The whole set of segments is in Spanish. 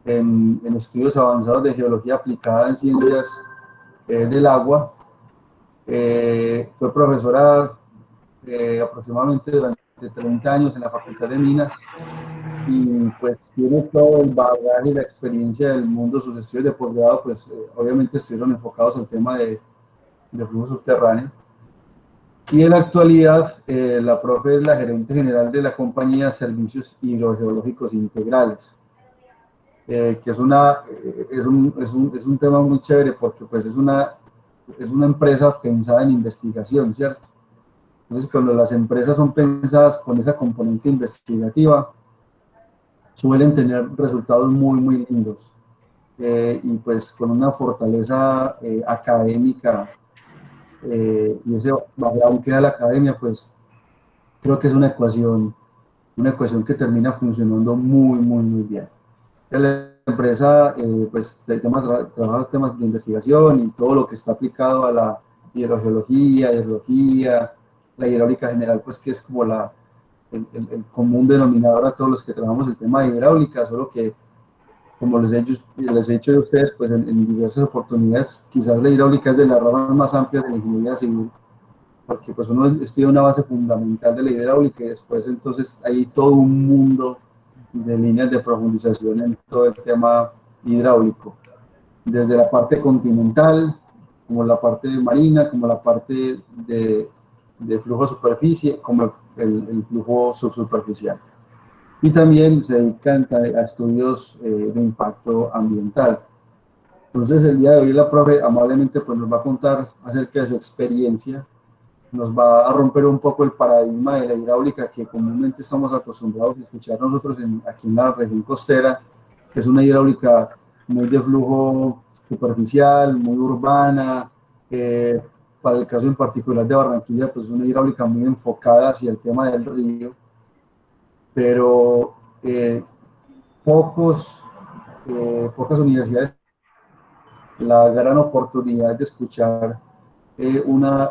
en estudios avanzados de geología aplicada en ciencias del agua. Fue profesora aproximadamente durante 30 años en la Facultad de Minas y pues tiene todo el bagaje y la experiencia del mundo. Sus estudios de posgrado pues obviamente estuvieron enfocados al tema de flujo subterráneo. Y en la actualidad, la profe es la gerente general de la compañía Servicios Hidrogeológicos Integrales, que es, es un tema muy chévere porque pues es una empresa pensada en investigación, ¿cierto? Entonces, cuando las empresas son pensadas con esa componente investigativa, suelen tener resultados muy, muy lindos. Y pues con una fortaleza académica y ese background que da la academia, pues creo que es una ecuación que termina funcionando muy, muy, muy bien. La empresa, pues, trabaja temas de investigación y todo lo que está aplicado a la hidrología, la hidráulica general, pues, que es como el común denominador a todos los que trabajamos el tema de hidráulica, solo que, como les he dicho a ustedes, pues, en diversas oportunidades, quizás la hidráulica es de las ramas más amplias de la ingeniería civil, porque pues uno estudia una base fundamental de la hidráulica y después entonces hay todo un mundo de líneas de profundización en todo el tema hidráulico, desde la parte continental, como la parte marina, como la parte de flujo superficie, como el flujo subsuperficial. Y también se dedican a estudios de impacto ambiental. Entonces el día de hoy la profe amablemente pues, nos va a contar acerca de su experiencia, nos va a romper un poco el paradigma de la hidráulica que comúnmente estamos acostumbrados a escuchar nosotros aquí en la región costera, que es una hidráulica muy de flujo superficial, muy urbana. Para el caso en particular de Barranquilla, pues es una hidráulica muy enfocada hacia el tema del río, pero pocas universidades la gran oportunidad de escuchar una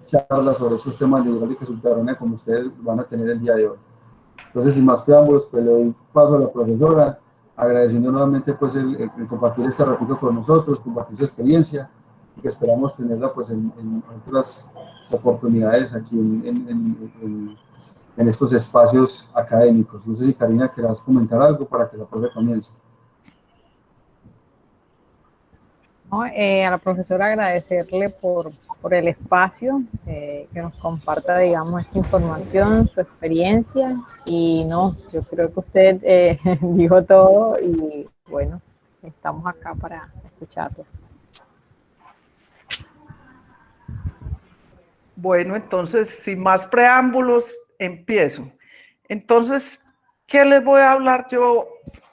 charla sobre estos temas de hidráulica subterránea como ustedes van a tener el día de hoy. Entonces, sin más preámbulos, pues le doy paso a la profesora, agradeciendo nuevamente pues el compartir este ratito con nosotros, compartir su experiencia y que esperamos tenerla pues en otras oportunidades aquí en estos espacios académicos. No sé si Karina querrás comentar algo para que la profe comience. ¿No? A la profesora agradecerle por el espacio, que nos comparta, digamos, esta información, su experiencia, y no, yo creo que usted dijo todo y bueno, estamos acá para escucharlo. Bueno, entonces, sin más preámbulos, empiezo. Entonces, ¿qué les voy a hablar yo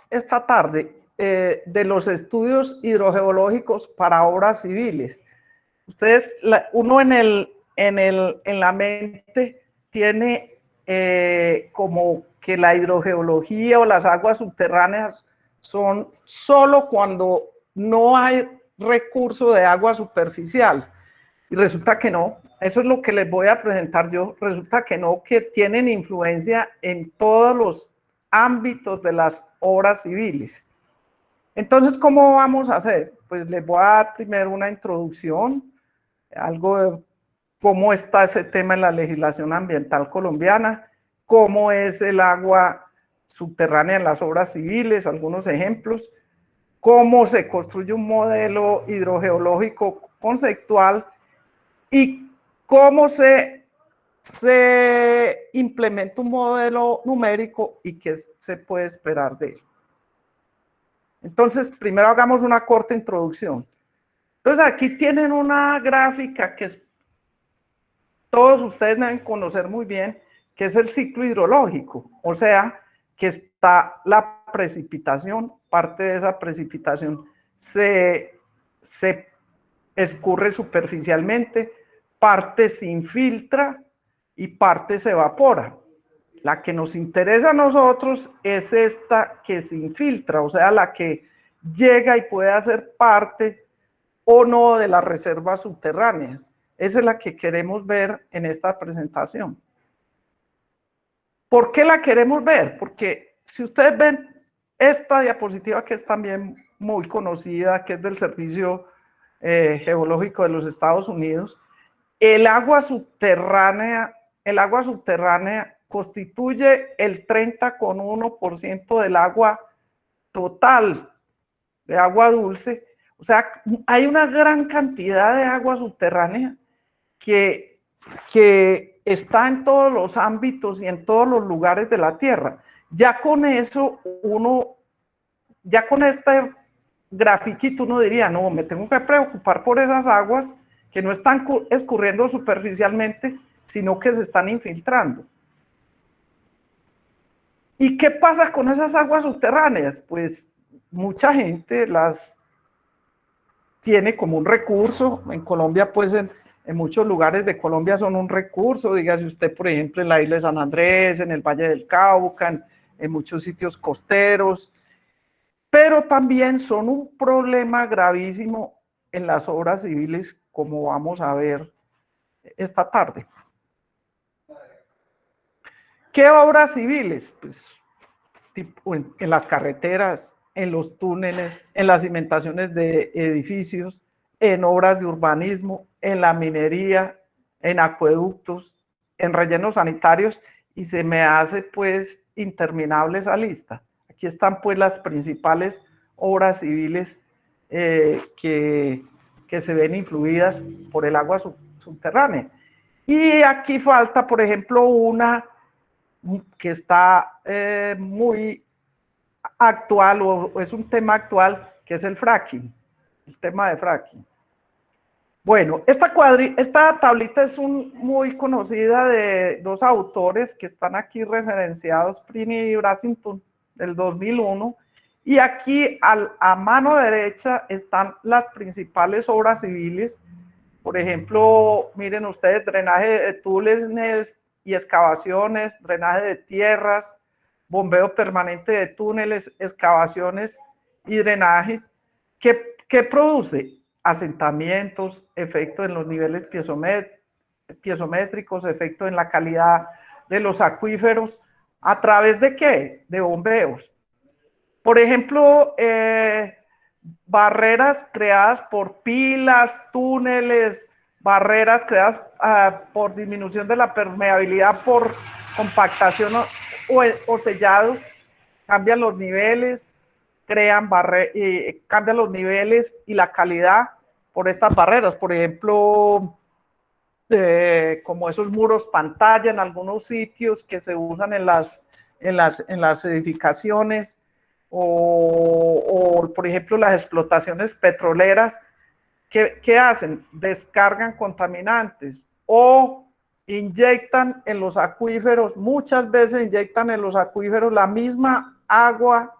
esta tarde? De los estudios hidrogeológicos para obras civiles. Ustedes, uno en la mente tiene como que la hidrogeología o las aguas subterráneas son solo cuando no hay recurso de agua superficial. Y resulta que no. Eso es lo que les voy a presentar yo. Resulta que no, que tienen influencia en todos los ámbitos de las obras civiles. Entonces, ¿cómo vamos a hacer? Pues les voy a dar primero una introducción, algo de cómo está ese tema en la legislación ambiental colombiana, cómo es el agua subterránea en las obras civiles, algunos ejemplos, cómo se construye un modelo hidrogeológico conceptual y cómo se implementa un modelo numérico y qué se puede esperar de él. Entonces, primero hagamos una corta introducción. Entonces, aquí tienen una gráfica que todos ustedes deben conocer muy bien, que es el ciclo hidrológico. O sea, que está la precipitación, parte de esa precipitación se escurre superficialmente, parte se infiltra y parte se evapora. La que nos interesa a nosotros es esta que se infiltra, o sea, la que llega y puede hacer parte o no de las reservas subterráneas. Esa es la que queremos ver en esta presentación. ¿Por qué la queremos ver? Porque si ustedes ven esta diapositiva que es también muy conocida, que es del Servicio Geológico de los Estados Unidos. El agua subterránea constituye el 30,1% del agua total, de agua dulce. O sea, hay una gran cantidad de agua subterránea que está en todos los ámbitos y en todos los lugares de la Tierra. Ya con eso, ya con este grafiquito uno diría, no, me tengo que preocupar por esas aguas que no están escurriendo superficialmente, sino que se están infiltrando. ¿Y qué pasa con esas aguas subterráneas? Pues mucha gente las tiene como un recurso. En Colombia, pues en muchos lugares de Colombia son un recurso. Dígase usted, por ejemplo, en la isla de San Andrés, en el Valle del Cauca, en muchos sitios costeros. Pero también son un problema gravísimo en las obras civiles, como vamos a ver esta tarde. ¿Qué obras civiles? Pues tipo en las carreteras, en los túneles, en las cimentaciones de edificios, en obras de urbanismo, en la minería, en acueductos, en rellenos sanitarios, y se me hace pues interminable esa lista. Aquí están pues las principales obras civiles que se ven influidas por el agua subterránea. Y aquí falta, por ejemplo, una que está muy actual, o es un tema actual, que es el fracking, el tema de fracking. Bueno, esta tablita es muy conocida de dos autores que están aquí referenciados, Prini y Brassington, del 2001, y aquí a mano derecha están las principales obras civiles. Por ejemplo, miren ustedes, drenaje de túneles y excavaciones, drenaje de tierras, bombeo permanente de túneles, excavaciones y drenaje. ¿Qué produce? Asentamientos, efecto en los niveles piezométricos, efecto en la calidad de los acuíferos. ¿A través de qué? De bombeos. Por ejemplo, barreras creadas por pilas, túneles, barreras creadas por disminución de la permeabilidad por compactación o sellado, cambian los niveles, cambian los niveles y la calidad por estas barreras. Por ejemplo, como esos muros pantalla en algunos sitios que se usan en las edificaciones, o por ejemplo las explotaciones petroleras. ¿Qué hacen? Descargan contaminantes o inyectan en los acuíferos, muchas veces inyectan en los acuíferos la misma agua,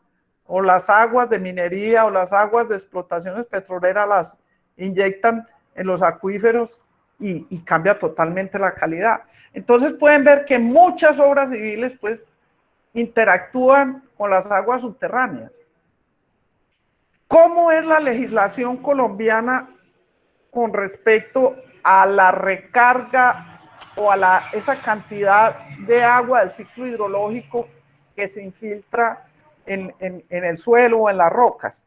o las aguas de minería o las aguas de explotaciones petroleras las inyectan en los acuíferos y cambia totalmente la calidad. Entonces pueden ver que muchas obras civiles pues interactúan con las aguas subterráneas. ¿Cómo es la legislación colombiana con respecto a la recarga o a esa cantidad de agua del ciclo hidrológico que se infiltra en el suelo o en las rocas?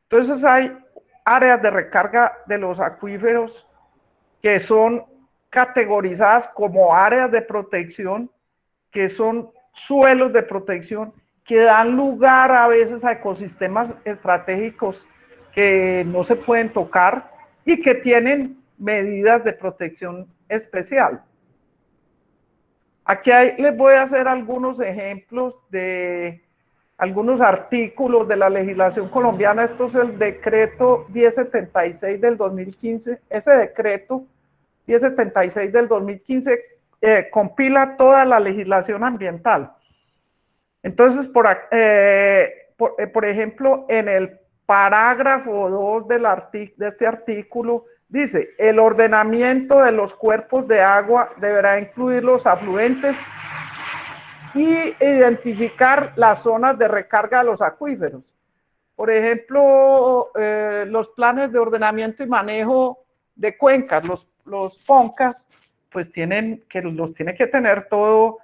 Entonces hay áreas de recarga de los acuíferos que son categorizadas como áreas de protección, que son suelos de protección, que dan lugar a veces a ecosistemas estratégicos que no se pueden tocar y que tienen medidas de protección especial. Aquí les voy a hacer algunos ejemplos de algunos artículos de la legislación colombiana. Esto es el decreto 1076 del 2015. Ese decreto 1076 del 2015 compila toda la legislación ambiental. Entonces, por ejemplo, en el parágrafo 2 de este artículo dice: el ordenamiento de los cuerpos de agua deberá incluir los afluentes y identificar las zonas de recarga de los acuíferos. Por ejemplo, los planes de ordenamiento y manejo de cuencas, los PONCAS, pues los tiene que tener todo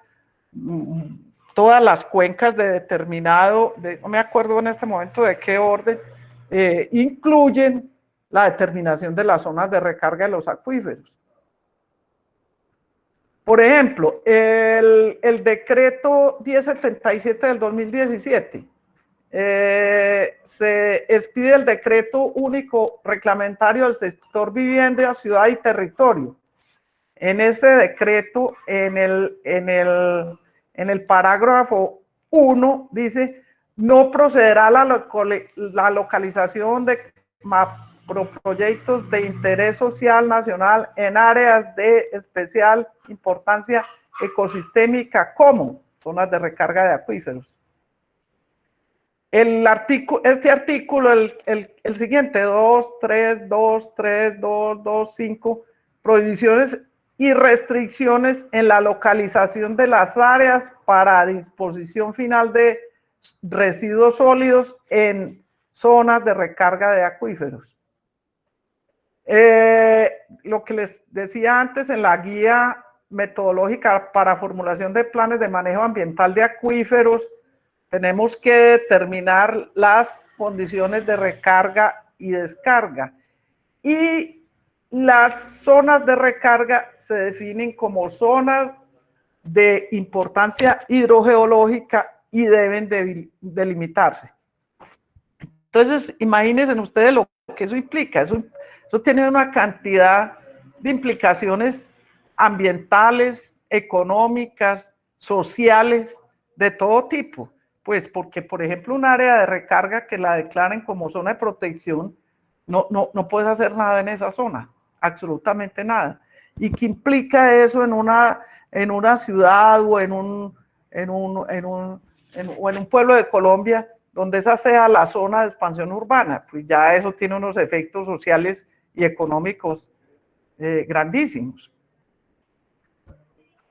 todas las cuencas de determinado, no me acuerdo en este momento de qué orden, incluyen la determinación de las zonas de recarga de los acuíferos. Por ejemplo, el decreto 1077 del 2017, se expide el decreto único reglamentario del sector vivienda, ciudad y territorio. En ese decreto, en el parágrafo 1, dice: no procederá la localización de macroproyectos de interés social nacional en áreas de especial importancia ecosistémica como zonas de recarga de acuíferos. Este artículo, el siguiente, 2.3.2.3.2.2.5, prohibiciones y restricciones en la localización de las áreas para disposición final de residuos sólidos en zonas de recarga de acuíferos. Lo que les decía antes, en la guía metodológica para formulación de planes de manejo ambiental de acuíferos, tenemos que determinar las condiciones de recarga y descarga. Y las zonas de recarga se definen como zonas de importancia hidrogeológica y deben delimitarse. Entonces, imagínense ustedes lo que eso implica. Eso tiene una cantidad de implicaciones ambientales, económicas, sociales, de todo tipo. Pues porque, por ejemplo, un área de recarga que la declaren como zona de protección, no puedes hacer nada en esa zona, absolutamente nada. ¿Y qué implica eso en una ciudad o en un pueblo de Colombia donde esa sea la zona de expansión urbana? Pues ya eso tiene unos efectos sociales y económicos grandísimos.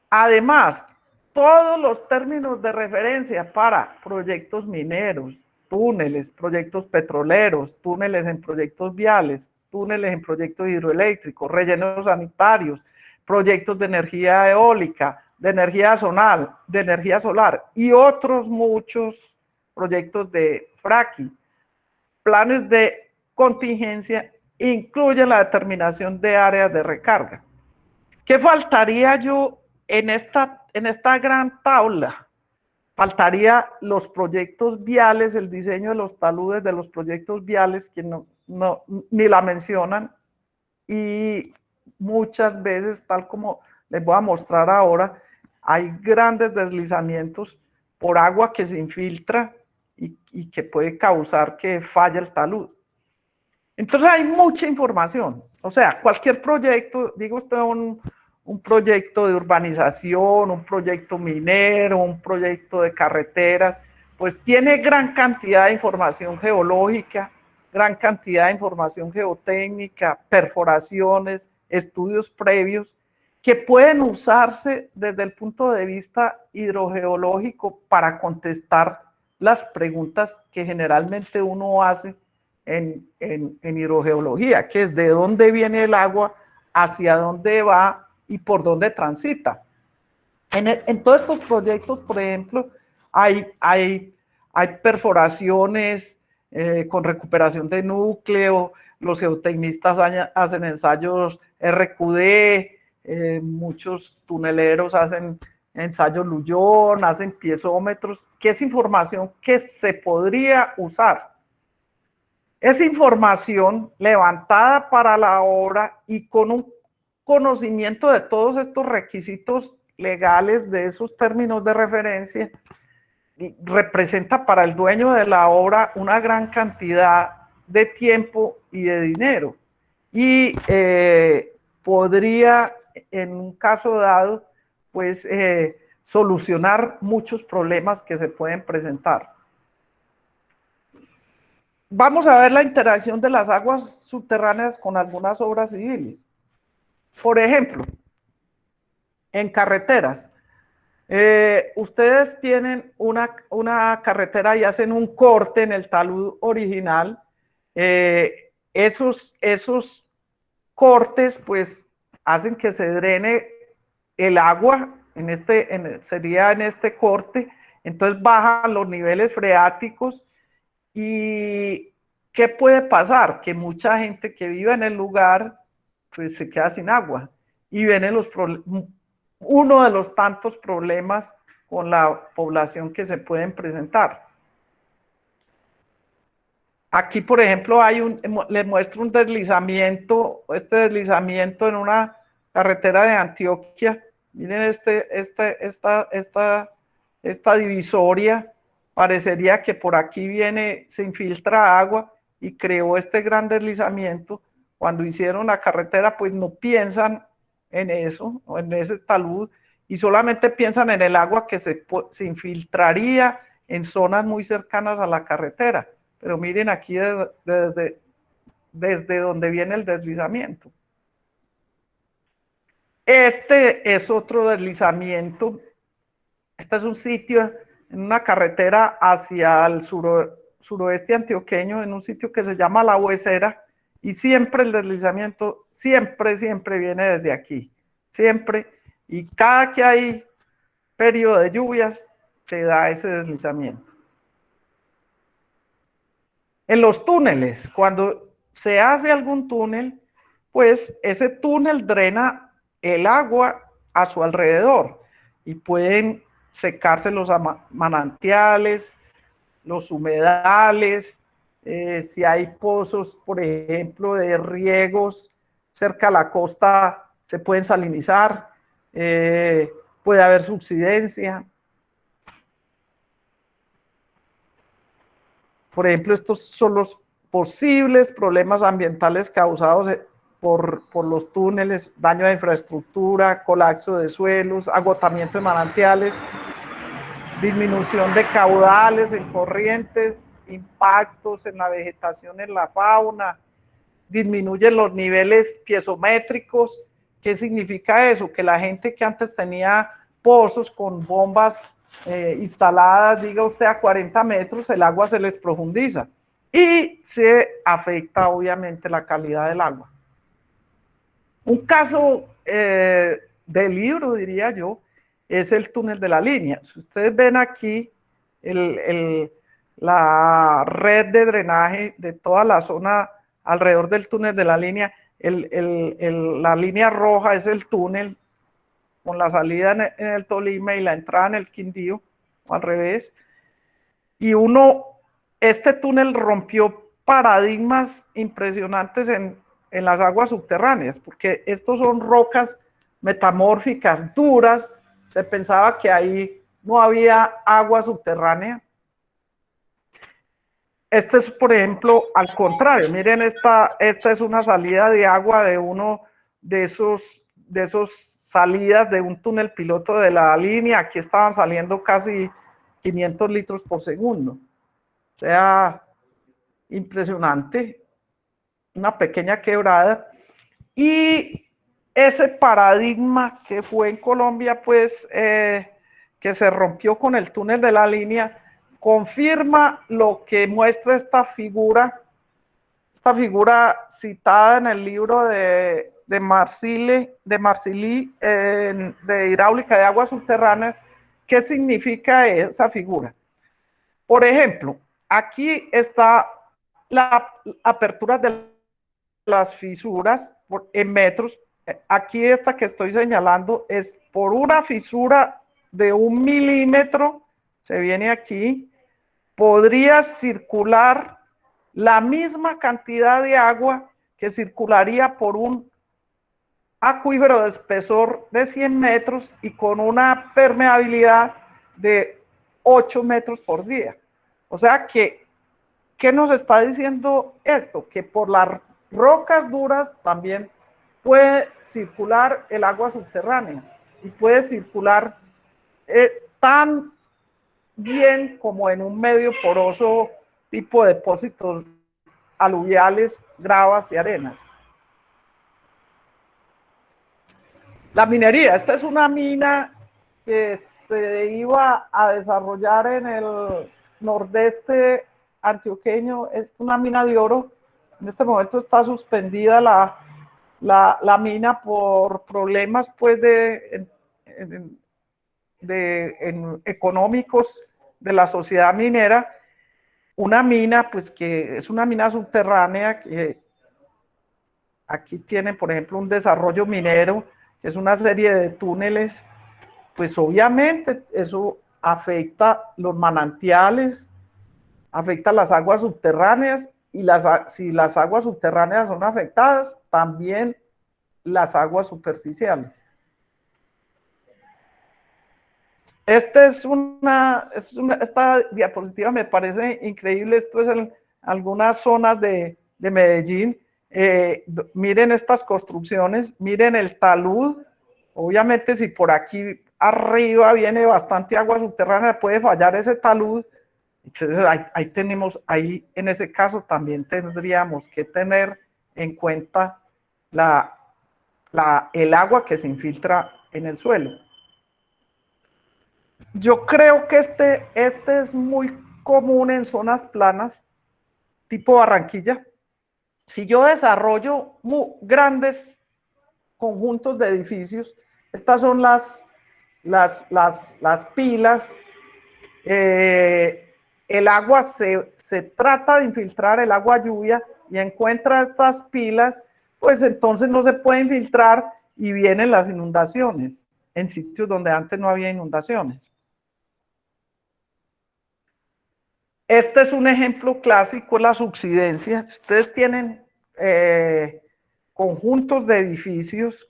Además, todos los términos de referencia para proyectos mineros, túneles, proyectos petroleros, túneles en proyectos viales, túneles en proyectos hidroeléctricos, rellenos sanitarios, proyectos de energía eólica, de energía solar y otros muchos proyectos de fracking, planes de contingencia, incluyen la determinación de áreas de recarga. ¿Qué faltaría yo en esta gran tabla? Faltaría los proyectos viales, el diseño de los taludes de los proyectos viales, que ni la mencionan, y muchas veces, tal como les voy a mostrar ahora, hay grandes deslizamientos por agua que se infiltra y que puede causar que falle el talud. Entonces hay mucha información. O sea, cualquier proyecto, digo usted, un proyecto de urbanización, un proyecto minero, un proyecto de carreteras, pues tiene gran cantidad de información geológica, gran cantidad de información geotécnica, perforaciones, estudios previos, que pueden usarse desde el punto de vista hidrogeológico para contestar las preguntas que generalmente uno hace en hidrogeología, que es de dónde viene el agua, hacia dónde va y por dónde transita. En todos estos proyectos, por ejemplo, hay perforaciones con recuperación de núcleo, los geotecnistas hacen ensayos RQD, muchos tuneleros hacen ensayos Luyón, hacen piezómetros, que es información que se podría usar. Es información levantada para la obra y con un conocimiento de todos estos requisitos legales, de esos términos de referencia, representa para el dueño de la obra una gran cantidad de tiempo y de dinero. Y podría, en un caso dado, pues solucionar muchos problemas que se pueden presentar. Vamos a ver la interacción de las aguas subterráneas con algunas obras civiles. Por ejemplo, en carreteras, ustedes tienen una carretera y hacen un corte en el talud original. Esos cortes pues hacen que se drene el agua, sería en este corte, entonces bajan los niveles freáticos. ¿Y qué puede pasar? Que mucha gente que vive en el lugar pues se queda sin agua y vienen uno de los tantos problemas con la población que se pueden presentar. Aquí, por ejemplo, les muestro un deslizamiento, este deslizamiento en una carretera de Antioquia. Miren esta divisoria, parecería que por aquí se infiltra agua y creó este gran deslizamiento. Cuando hicieron la carretera, pues no piensan en eso, o en ese talud, y solamente piensan en el agua que se infiltraría en zonas muy cercanas a la carretera. Pero miren aquí desde donde viene el deslizamiento. Este es otro deslizamiento. Este es un sitio en una carretera hacia el suroeste antioqueño, en un sitio que se llama La Huesera, y siempre el deslizamiento, siempre viene desde aquí, siempre, y cada que hay periodo de lluvias, se da ese deslizamiento. En los túneles, cuando se hace algún túnel, pues ese túnel drena el agua a su alrededor y pueden secarse los manantiales, los humedales, si hay pozos, por ejemplo, de riegos cerca a la costa, se pueden salinizar, puede haber subsidencia. Por ejemplo, estos son los posibles problemas ambientales causados por los túneles: daño de infraestructura, colapso de suelos, agotamiento de manantiales, disminución de caudales en corrientes, impactos en la vegetación, en la fauna, disminuyen los niveles piezométricos. ¿Qué significa eso? Que la gente que antes tenía pozos con bombas instaladas, diga usted, a 40 metros, el agua se les profundiza y se afecta obviamente la calidad del agua. Un caso de libro, diría yo, es el túnel de la línea. Si ustedes ven aquí la red de drenaje de toda la zona alrededor del túnel de la línea, la línea roja es el túnel con la salida en el Tolima y la entrada en el Quindío, o al revés. Y este túnel rompió paradigmas impresionantes en las aguas subterráneas, porque estos son rocas metamórficas, duras. Se pensaba que ahí no había agua subterránea. Este es, por ejemplo, al contrario. Miren, esta es una salida de agua de uno de esos salidas de un túnel piloto de la línea. Aquí estaban saliendo casi 500 litros por segundo. O sea, impresionante. Una pequeña quebrada. Y ese paradigma que fue en Colombia, pues, que se rompió con el túnel de la línea, confirma lo que muestra esta figura citada en el libro de Marcilly, de hidráulica de aguas subterráneas. ¿Qué significa esa figura? Por ejemplo, aquí está la apertura de las fisuras en metros. Aquí esta que estoy señalando es por una fisura de 1 milímetro, se viene aquí, podría circular la misma cantidad de agua que circularía por un acuífero de espesor de 100 metros y con una permeabilidad de 8 metros por día. O sea que, ¿qué nos está diciendo esto? Que por las rocas duras también puede circular el agua subterránea y puede circular tan bien como en un medio poroso tipo de depósitos aluviales, gravas y arenas. La minería, esta es una mina que se iba a desarrollar en el nordeste antioqueño. Es una mina de oro. En este momento está suspendida la mina por problemas pues económicos de la sociedad minera, una mina, pues que es una mina subterránea, que aquí tienen, por ejemplo, un desarrollo minero, que es una serie de túneles, pues obviamente eso afecta los manantiales, afecta las aguas subterráneas, y si las aguas subterráneas son afectadas, también las aguas superficiales. Esta diapositiva me parece increíble. Esto es en algunas zonas de Medellín. Miren estas construcciones, miren el talud. Obviamente, si por aquí arriba viene bastante agua subterránea, puede fallar ese talud. Entonces, ahí en ese caso también tendríamos que tener en cuenta el agua que se infiltra en el suelo. Yo creo que este es muy común en zonas planas, tipo Barranquilla. Si yo desarrollo grandes conjuntos de edificios, estas son las pilas, el agua se trata de infiltrar, el agua lluvia, y encuentra estas pilas, pues entonces no se puede infiltrar y vienen las inundaciones en sitios donde antes no había inundaciones. Este es un ejemplo clásico, la subsidencia. Ustedes tienen conjuntos de edificios,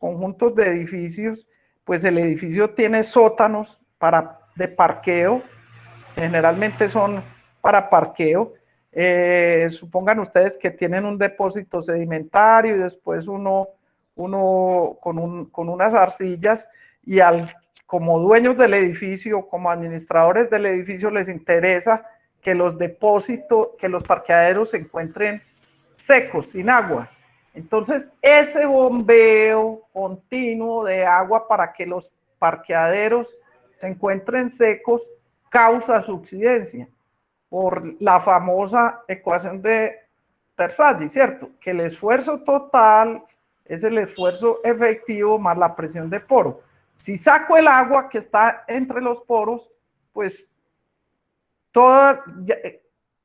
pues el edificio tiene sótanos de parqueo, generalmente son para parqueo. Supongan ustedes que tienen un depósito sedimentario y después uno con unas arcillas, y como dueños del edificio, como administradores del edificio, les interesa que los parqueaderos se encuentren secos, sin agua. Entonces, ese bombeo continuo de agua para que los parqueaderos se encuentren secos causa subsidencia, por la famosa ecuación de Terzaghi, ¿cierto? Que el esfuerzo total es el esfuerzo efectivo más la presión de poro. Si saco el agua que está entre los poros, pues todo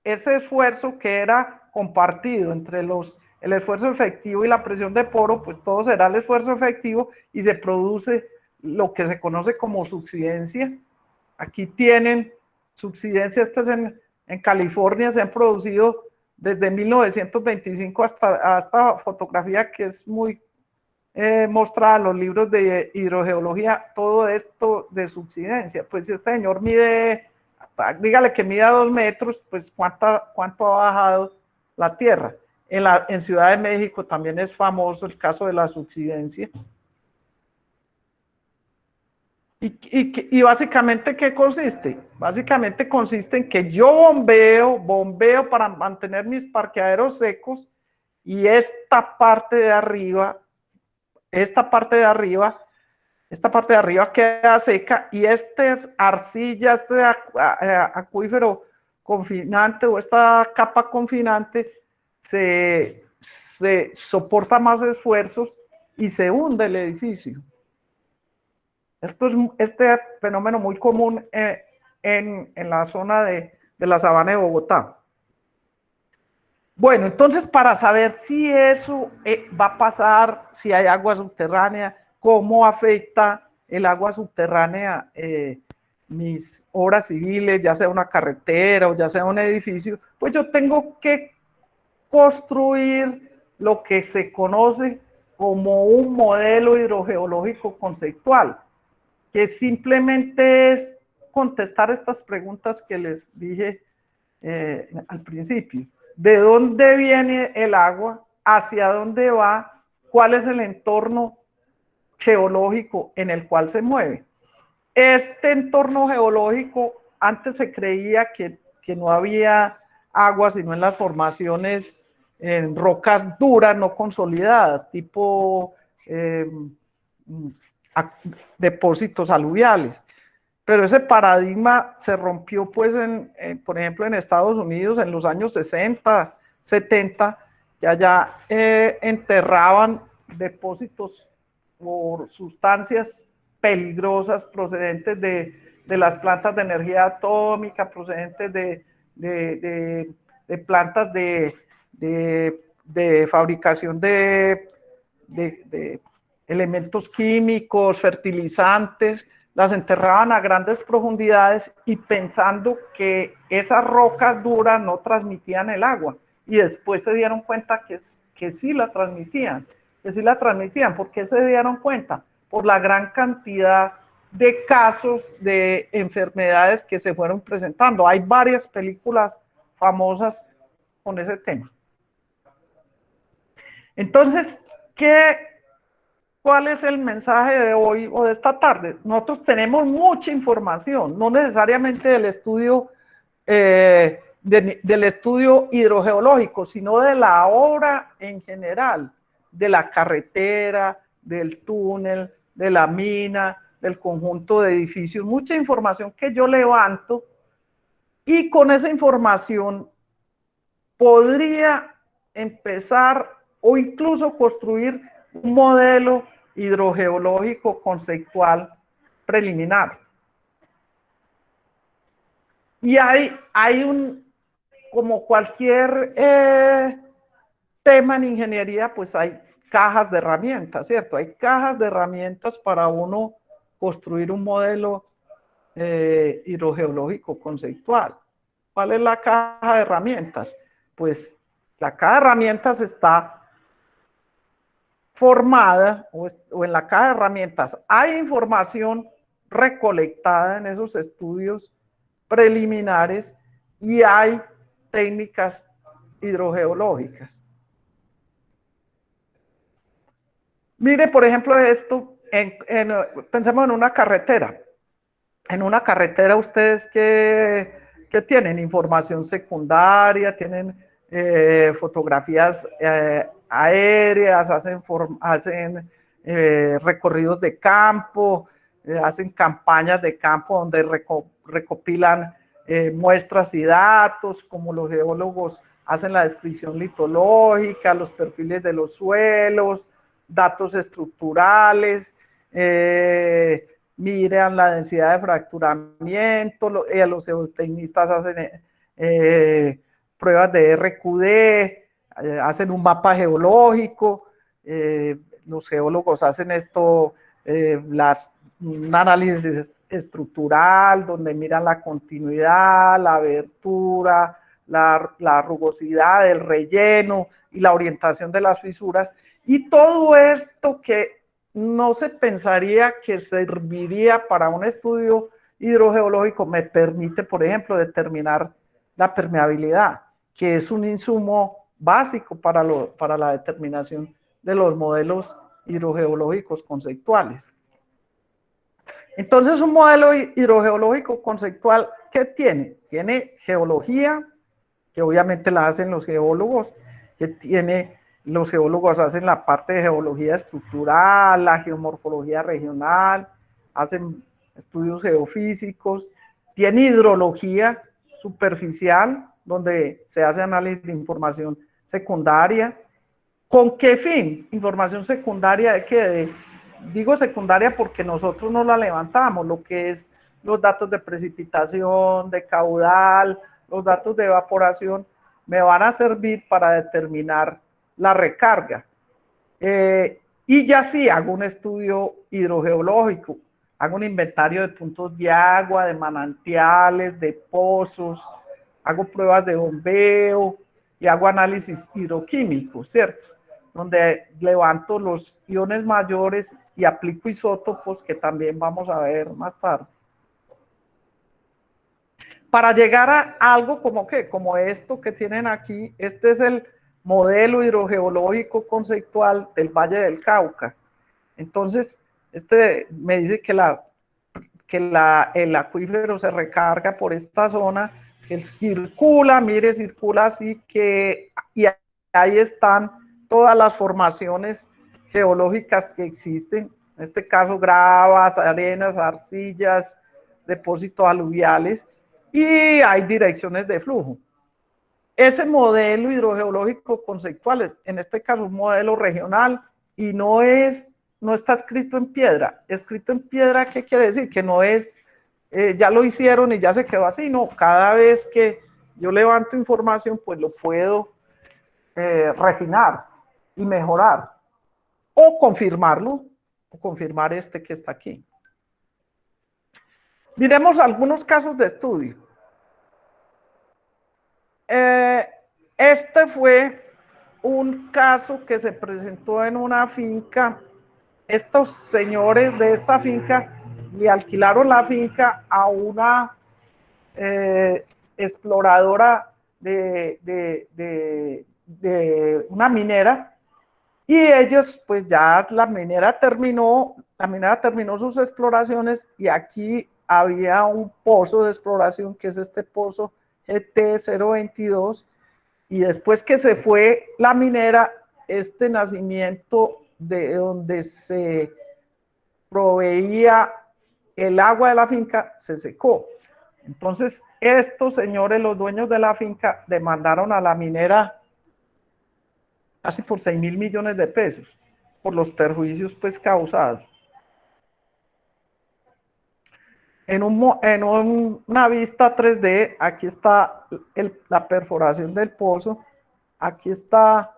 ese esfuerzo que era compartido entre el esfuerzo efectivo y la presión de poro, pues todo será el esfuerzo efectivo y se produce lo que se conoce como subsidencia. Aquí tienen subsidencia, estas en California se han producido desde 1925 hasta esta fotografía que es muy mostrada en los libros de hidrogeología, todo esto de subsidencia. Pues si este señor dígale que mida 2 metros, pues cuánto ha bajado la tierra. En Ciudad de México también es famoso el caso de la subsidencia. Y básicamente, ¿qué consiste? Básicamente consiste en que yo bombeo para mantener mis parqueaderos secos, y esta parte de arriba queda seca, y estas arcillas, este acuífero confinante o esta capa confinante se soporta más esfuerzos y se hunde el edificio. Este fenómeno muy común en la zona de la sabana de Bogotá. Bueno, entonces, para saber si eso va a pasar, si hay agua subterránea, cómo afecta el agua subterránea mis obras civiles, ya sea una carretera o ya sea un edificio, pues yo tengo que construir lo que se conoce como un modelo hidrogeológico conceptual, que simplemente es contestar estas preguntas que les dije al principio. ¿De dónde viene el agua? ¿Hacia dónde va? ¿Cuál es el entorno geológico en el cual se mueve? Este entorno geológico, antes se creía que no había agua sino en las formaciones en rocas duras, no consolidadas, tipo depósitos aluviales. Pero ese paradigma se rompió, pues, por ejemplo, en Estados Unidos en los años 60, 70, que allá enterraban depósitos por sustancias peligrosas procedentes de las plantas de energía atómica procedentes de plantas de fabricación de elementos químicos, fertilizantes, las enterraban a grandes profundidades y pensando que esas rocas duras no transmitían el agua. Y después se dieron cuenta que sí la transmitían, ¿Por qué se dieron cuenta? Por la gran cantidad de casos de enfermedades que se fueron presentando. Hay varias películas famosas con ese tema. Entonces, ¿cuál es el mensaje de hoy o de esta tarde? Nosotros tenemos mucha información, no necesariamente del estudio hidrogeológico, sino de la obra en general, de la carretera, del túnel, de la mina, del conjunto de edificios, mucha información que yo levanto y con esa información podría empezar o incluso construir un modelo hidrogeológico conceptual preliminar. Y hay como cualquier tema en ingeniería, pues hay cajas de herramientas, ¿cierto? Hay cajas de herramientas para uno construir un modelo hidrogeológico conceptual. ¿Cuál es la caja de herramientas? Pues la caja de herramientas está formada, o en la caja de herramientas hay información recolectada en esos estudios preliminares y hay técnicas hidrogeológicas. Mire, por ejemplo, esto, pensemos en una carretera. En una carretera ustedes que tienen información secundaria, tienen fotografías aéreas, hacen recorridos de campo, hacen campañas de campo donde recopilan muestras y datos, como los geólogos hacen la descripción litológica, los perfiles de los suelos, datos estructurales, miran la densidad de fracturamiento, los geotecnistas hacen pruebas de RQD, hacen un mapa geológico, los geólogos hacen esto, un análisis estructural donde miran la continuidad, la abertura, la rugosidad del relleno y la orientación de las fisuras, y todo esto que no se pensaría que serviría para un estudio hidrogeológico me permite, por ejemplo, determinar la permeabilidad, que es un insumo básico para la determinación de los modelos hidrogeológicos conceptuales. Entonces, un modelo hidrogeológico conceptual, ¿qué tiene? Tiene geología, que obviamente la hacen los geólogos, los geólogos hacen la parte de geología estructural, la geomorfología regional, hacen estudios geofísicos, tiene hidrología superficial, donde se hace análisis de información secundaria. ¿Con qué fin? Información secundaria de qué? Digo secundaria porque nosotros no la levantamos, lo que es los datos de precipitación, de caudal, los datos de evaporación, me van a servir para determinar la recarga. Y ya sí hago un estudio hidrogeológico, hago un inventario de puntos de agua, de manantiales, de pozos, hago pruebas de bombeo y hago análisis hidroquímico, ¿cierto? Donde levanto los iones mayores y aplico isótopos que también vamos a ver más tarde. Para llegar a algo como esto que tienen aquí, este es el modelo hidrogeológico conceptual del Valle del Cauca. Entonces, me dice que el acuífero se recarga por esta zona, que circula, mire, circula así, y ahí están todas las formaciones geológicas que existen, en este caso gravas, arenas, arcillas, depósitos aluviales, y hay direcciones de flujo. Ese modelo hidrogeológico conceptual es, en este caso, un modelo regional y no está escrito en piedra. Escrito en piedra, ¿qué quiere decir? Que no es ya lo hicieron y ya se quedó así. No, cada vez que yo levanto información, pues lo puedo refinar y mejorar. O confirmarlo, o confirmar este que está aquí. Miremos algunos casos de estudio. Este fue un caso que se presentó en una finca. Estos señores de esta finca le alquilaron la finca a una exploradora de una minera, y ellos, pues ya la minera terminó sus exploraciones, y aquí había un pozo de exploración, que es este pozo GT022, y después que se fue la minera, este nacimiento de donde se proveía el agua de la finca se secó. Entonces, estos señores, los dueños de la finca, demandaron a la minera casi por 6.000 millones de pesos, por los perjuicios pues causados. En una vista 3D, aquí está la perforación del pozo, aquí está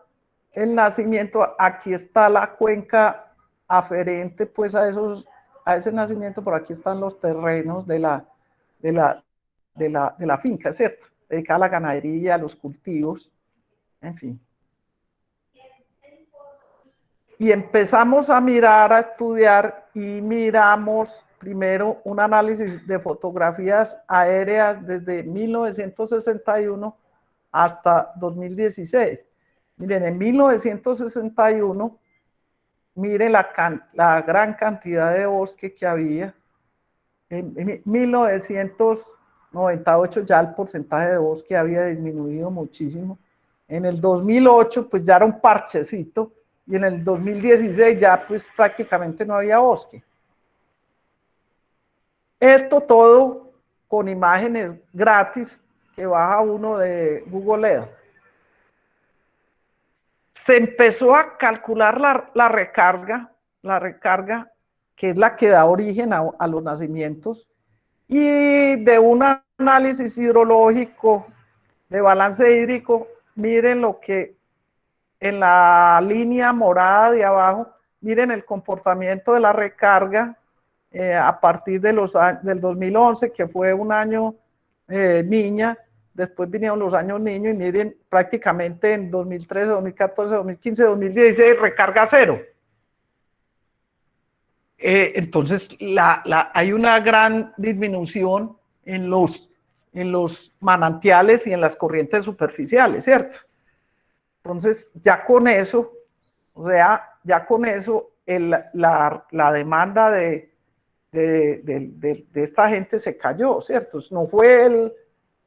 el nacimiento, aquí está la cuenca aferente pues a ese nacimiento, por aquí están los terrenos de la finca, ¿cierto? Dedicada a la ganadería, a los cultivos, en fin. Y empezamos a mirar, a estudiar, y miramos primero un análisis de fotografías aéreas desde 1961 hasta 2016. Miren, en 1961, miren la gran cantidad de bosque que había. En 1998 ya el porcentaje de bosque había disminuido muchísimo. En el 2008 pues ya era un parchecito, y en el 2016 ya pues prácticamente no había bosque. Esto todo con imágenes gratis que baja uno de Google Earth. Se empezó a calcular la recarga, que es la que da origen a los nacimientos, y de un análisis hidrológico, de balance hídrico, miren lo que en la línea morada de abajo, miren el comportamiento de la recarga a partir del 2011, que fue un año niña. Después vinieron los años niños, y miren, prácticamente en 2013, 2014, 2015, 2016, recarga cero. Entonces, hay una gran disminución en los manantiales y en las corrientes superficiales, ¿cierto? Entonces, ya con eso, la demanda de esta gente se cayó, ¿cierto? No fue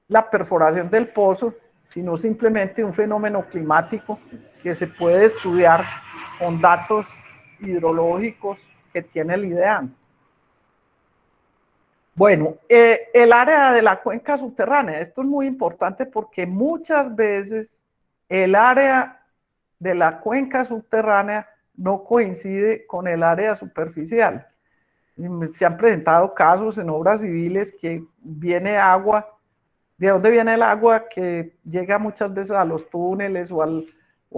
la perforación del pozo, sino simplemente un fenómeno climático que se puede estudiar con datos hidrológicos que tiene el IDEAN. Bueno, el área de la cuenca subterránea, esto es muy importante porque muchas veces el área de la cuenca subterránea no coincide con el área superficial. Se han presentado casos en obras civiles que viene agua. ¿De dónde viene el agua? Que llega muchas veces a los túneles o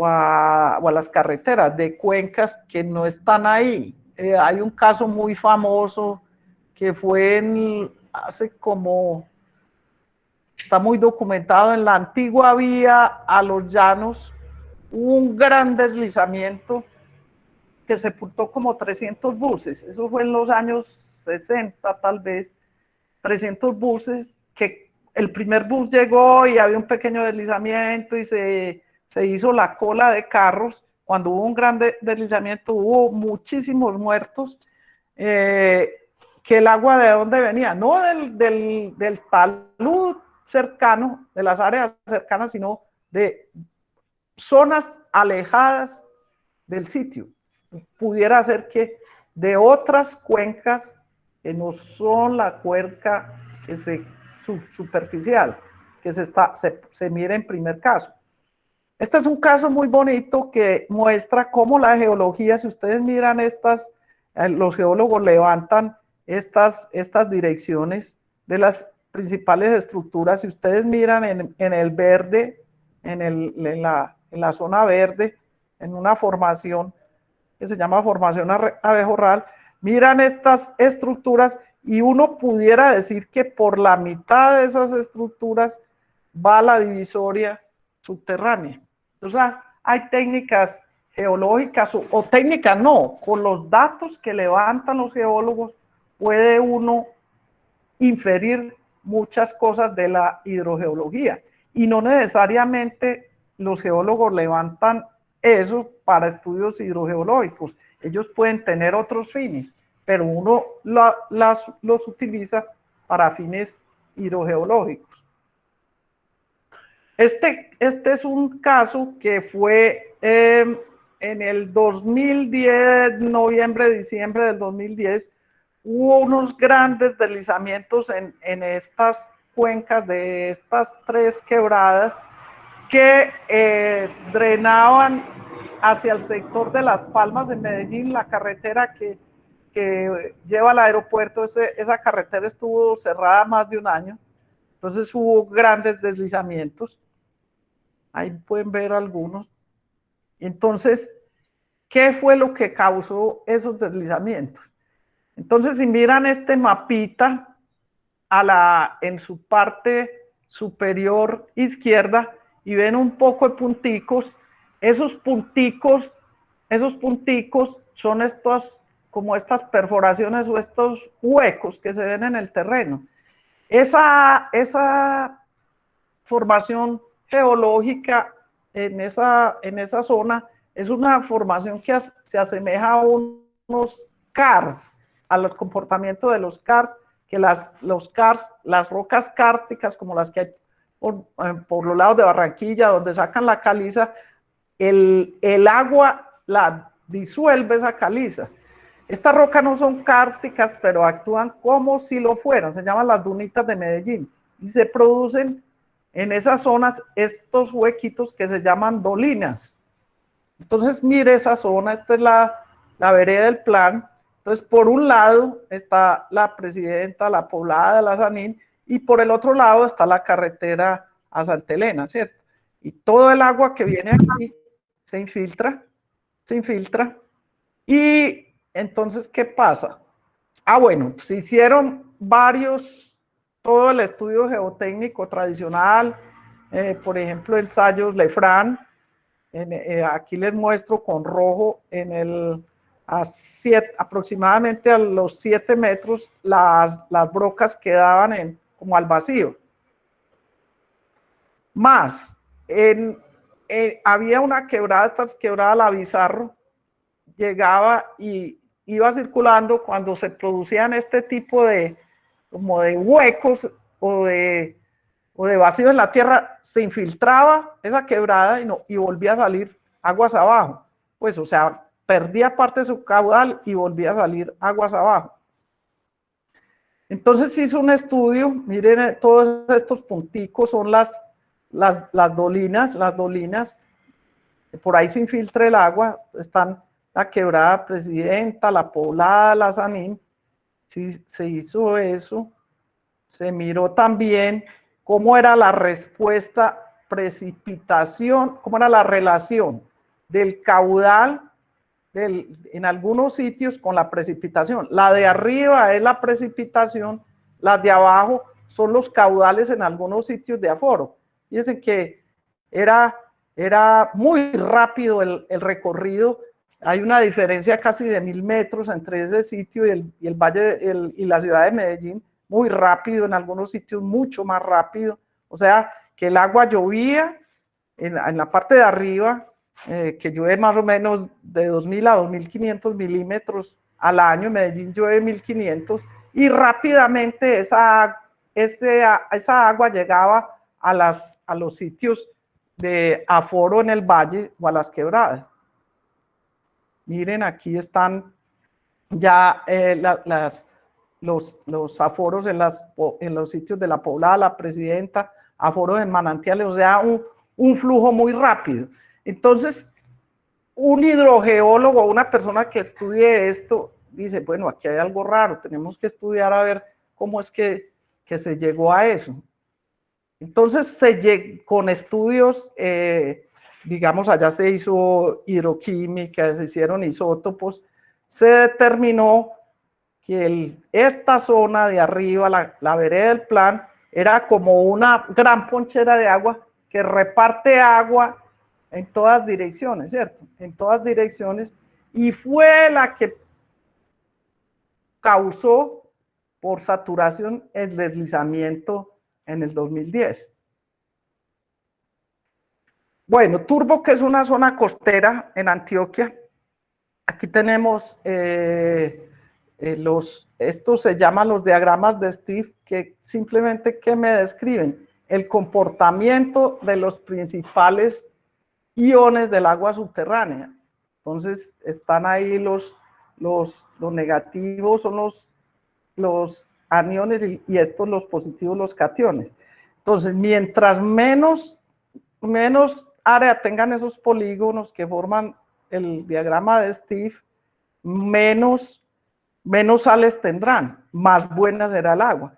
a las carreteras, de cuencas que no están ahí. Hay un caso muy famoso que fue está muy documentado, en la antigua vía a Los Llanos, un gran deslizamiento que sepultó como 300 buses. Eso fue en los años 60 tal vez. 300 buses, que el primer bus llegó y había un pequeño deslizamiento y se hizo la cola de carros. Cuando hubo un gran deslizamiento hubo muchísimos muertos. Que el agua, ¿de dónde venía? No del talud cercano, de las áreas cercanas, sino de zonas alejadas del sitio. Pudiera ser que de otras cuencas que no son la cuenca superficial, que se mira en primer caso. Este es un caso muy bonito que muestra cómo la geología, si ustedes miran los geólogos levantan estas direcciones, de las principales estructuras. Si ustedes miran en el verde, en la zona verde, en una formación que se llama formación abejorral, miran estas estructuras y uno pudiera decir que por la mitad de esas estructuras va la divisoria subterránea. O sea, hay técnicas geológicas o técnicas no, con los datos que levantan los geólogos puede uno inferir muchas cosas de la hidrogeología y no necesariamente los geólogos levantan eso para estudios hidrogeológicos. Ellos pueden tener otros fines, pero uno los utiliza para fines hidrogeológicos. Este es un caso que fue en el 2010, noviembre, diciembre del 2010, hubo unos grandes deslizamientos en estas cuencas de estas 3 quebradas que drenaban hacia el sector de Las Palmas de Medellín, la carretera que lleva al aeropuerto. Esa carretera estuvo cerrada más de un año, entonces hubo grandes deslizamientos. Ahí pueden ver algunos. Entonces, ¿qué fue lo que causó esos deslizamientos? Entonces, si miran este mapita en su parte superior izquierda y ven un poco de punticos, esos punticos son como estas perforaciones o estos huecos que se ven en el terreno. Esa formación geológica en esa zona es una formación que se asemeja a unos karst, al comportamiento de los karst, que las rocas kársticas, como las que hay por los lados de Barranquilla, donde sacan la caliza, el agua la disuelve esa caliza. Estas rocas no son kársticas, pero actúan como si lo fueran, se llaman las dunitas de Medellín, y se producen en esas zonas estos huequitos que se llaman dolinas. Entonces, mire esa zona, esta es la vereda del Plan. Entonces, por un lado está la Presidenta, la Poblada de la Sanín, y por el otro lado está la carretera a Santa Elena, ¿cierto? Y todo el agua que viene aquí se infiltra, y entonces, ¿qué pasa? Bueno, se hicieron todo el estudio geotécnico tradicional, por ejemplo, ensayos Lefran, aquí les muestro con rojo, aproximadamente a los 7 metros, las brocas quedaban como al vacío. Más, había una quebrada, esta quebrada La Bizarro, llegaba y iba circulando cuando se producían este tipo como de huecos o de vacío en la tierra, se infiltraba esa quebrada y volvía a salir aguas abajo. Pues, o sea, perdía parte de su caudal y volvía a salir aguas abajo. Entonces se hizo un estudio, miren, todos estos punticos son las dolinas, por ahí se infiltra el agua, están la quebrada Presidenta, la Poblada, la Sanín. Sí, se hizo eso. Se miró también cómo era la respuesta precipitación, cómo era la relación del caudal en algunos sitios con la precipitación. La de arriba es la precipitación, las de abajo son los caudales en algunos sitios de aforo. Fíjense que era muy rápido el recorrido. Hay una diferencia casi de 1000 metros entre ese sitio y el valle y la ciudad de Medellín, muy rápido, en algunos sitios mucho más rápido. O sea, que el agua llovía en la parte de arriba, que llueve más o menos de 2000 a 2500 milímetros al año, en Medellín llueve 1500, y rápidamente esa agua llegaba a los sitios de aforo en el valle o a las quebradas. Miren, aquí están ya los aforos en los sitios de la Poblada, la Presidenta, aforos en manantiales, o sea, un flujo muy rápido. Entonces, un hidrogeólogo o una persona que estudie esto dice, bueno, aquí hay algo raro, tenemos que estudiar a ver cómo es que que se llegó a eso. Entonces, con estudios, digamos, allá se hizo hidroquímica, se hicieron isótopos, se determinó que esta zona de arriba, la vereda del Plan, era como una gran ponchera de agua que reparte agua en todas direcciones, ¿cierto? En todas direcciones, y fue la que causó por saturación el deslizamiento en el 2010. Bueno, Turbo, que es una zona costera en Antioquia, aquí tenemos estos se llaman los diagramas de Steve, que simplemente que me describen el comportamiento de los principales iones del agua subterránea. Entonces están ahí los negativos, son los aniones, y estos los positivos, los cationes. Entonces, mientras menos área tengan esos polígonos que forman el diagrama de Steve, menos sales tendrán, más buena será el agua.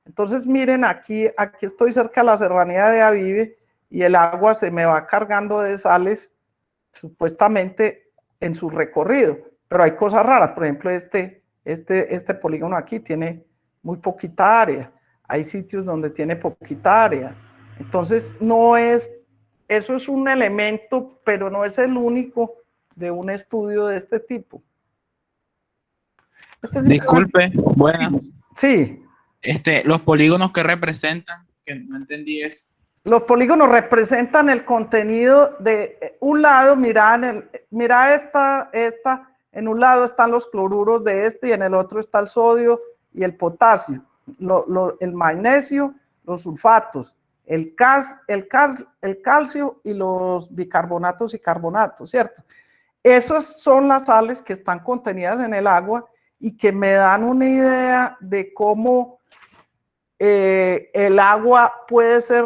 Entonces miren, aquí estoy cerca de la serranía de Avive y el agua se me va cargando de sales supuestamente en su recorrido, pero hay cosas raras. Por ejemplo, este polígono aquí tiene muy poquita área, hay sitios donde tiene poquita área. Entonces eso es un elemento, pero no es el único de un estudio de este tipo. Disculpe, buenas. Sí. Los polígonos que representan, que no entendí eso. Los polígonos representan el contenido de un lado, mira esta, en un lado están los cloruros de y en el otro está el sodio y el potasio, el magnesio, los sulfatos, el calcio y los bicarbonatos y carbonatos, ¿cierto? Esas son las sales que están contenidas en el agua y que me dan una idea de cómo el agua puede ser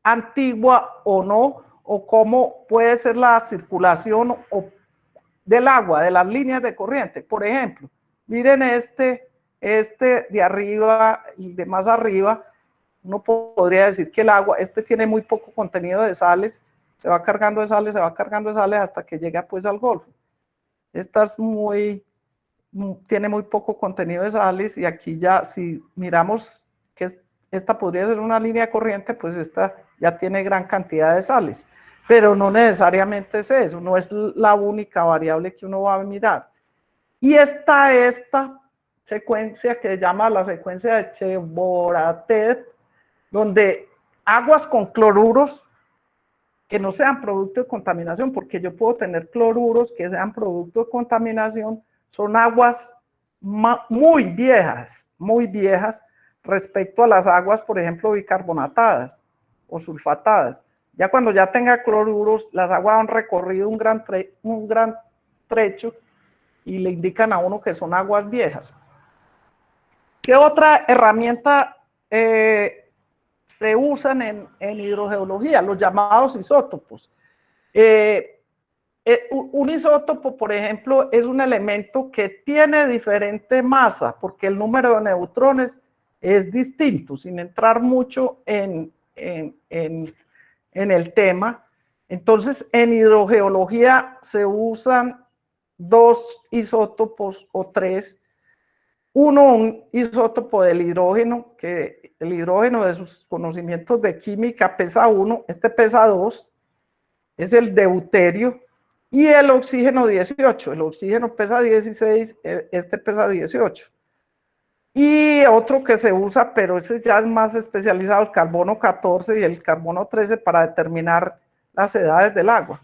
antigua o no, o cómo puede ser la circulación del agua, de las líneas de corriente. Por ejemplo, miren este de arriba y de más arriba, uno podría decir que el agua, tiene muy poco contenido de sales, se va cargando de sales, hasta que llega pues al Golfo. Esta tiene muy poco contenido de sales, y aquí ya, si miramos que esta podría ser una línea de corriente, pues esta ya tiene gran cantidad de sales, pero no necesariamente es eso, no es la única variable que uno va a mirar. Y está esta secuencia que se llama la secuencia de Cheboratet, donde aguas con cloruros que no sean producto de contaminación, porque yo puedo tener cloruros que sean producto de contaminación, son aguas muy viejas respecto a las aguas, por ejemplo, bicarbonatadas o sulfatadas. Ya cuando ya tenga cloruros, las aguas han recorrido un gran trecho y le indican a uno que son aguas viejas. ¿Qué otra herramienta se usan en hidrogeología? Los llamados isótopos. Un isótopo, por ejemplo, es un elemento que tiene diferente masa, porque el número de neutrones es distinto, sin entrar mucho en el tema. Entonces, en hidrogeología se usan 2 isótopos o 3. Uno, un isótopo del hidrógeno, que el hidrógeno de sus conocimientos de química pesa 1, pesa 2, es el deuterio, y el oxígeno 18, el oxígeno pesa 16, pesa 18. Y otro que se usa, pero ese ya es más especializado, el carbono 14 y el carbono 13 para determinar las edades del agua.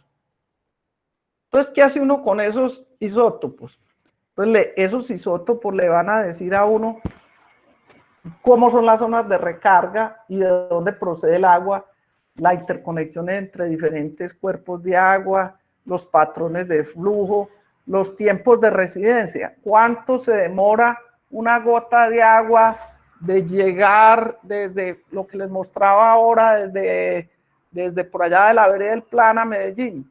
Entonces, ¿qué hace uno con esos isótopos? Entonces, esos isótopos le van a decir a uno cómo son las zonas de recarga y de dónde procede el agua, la interconexión entre diferentes cuerpos de agua, los patrones de flujo, los tiempos de residencia, cuánto se demora una gota de agua de llegar desde lo que les mostraba ahora, desde por allá de la vereda del Plan a Medellín.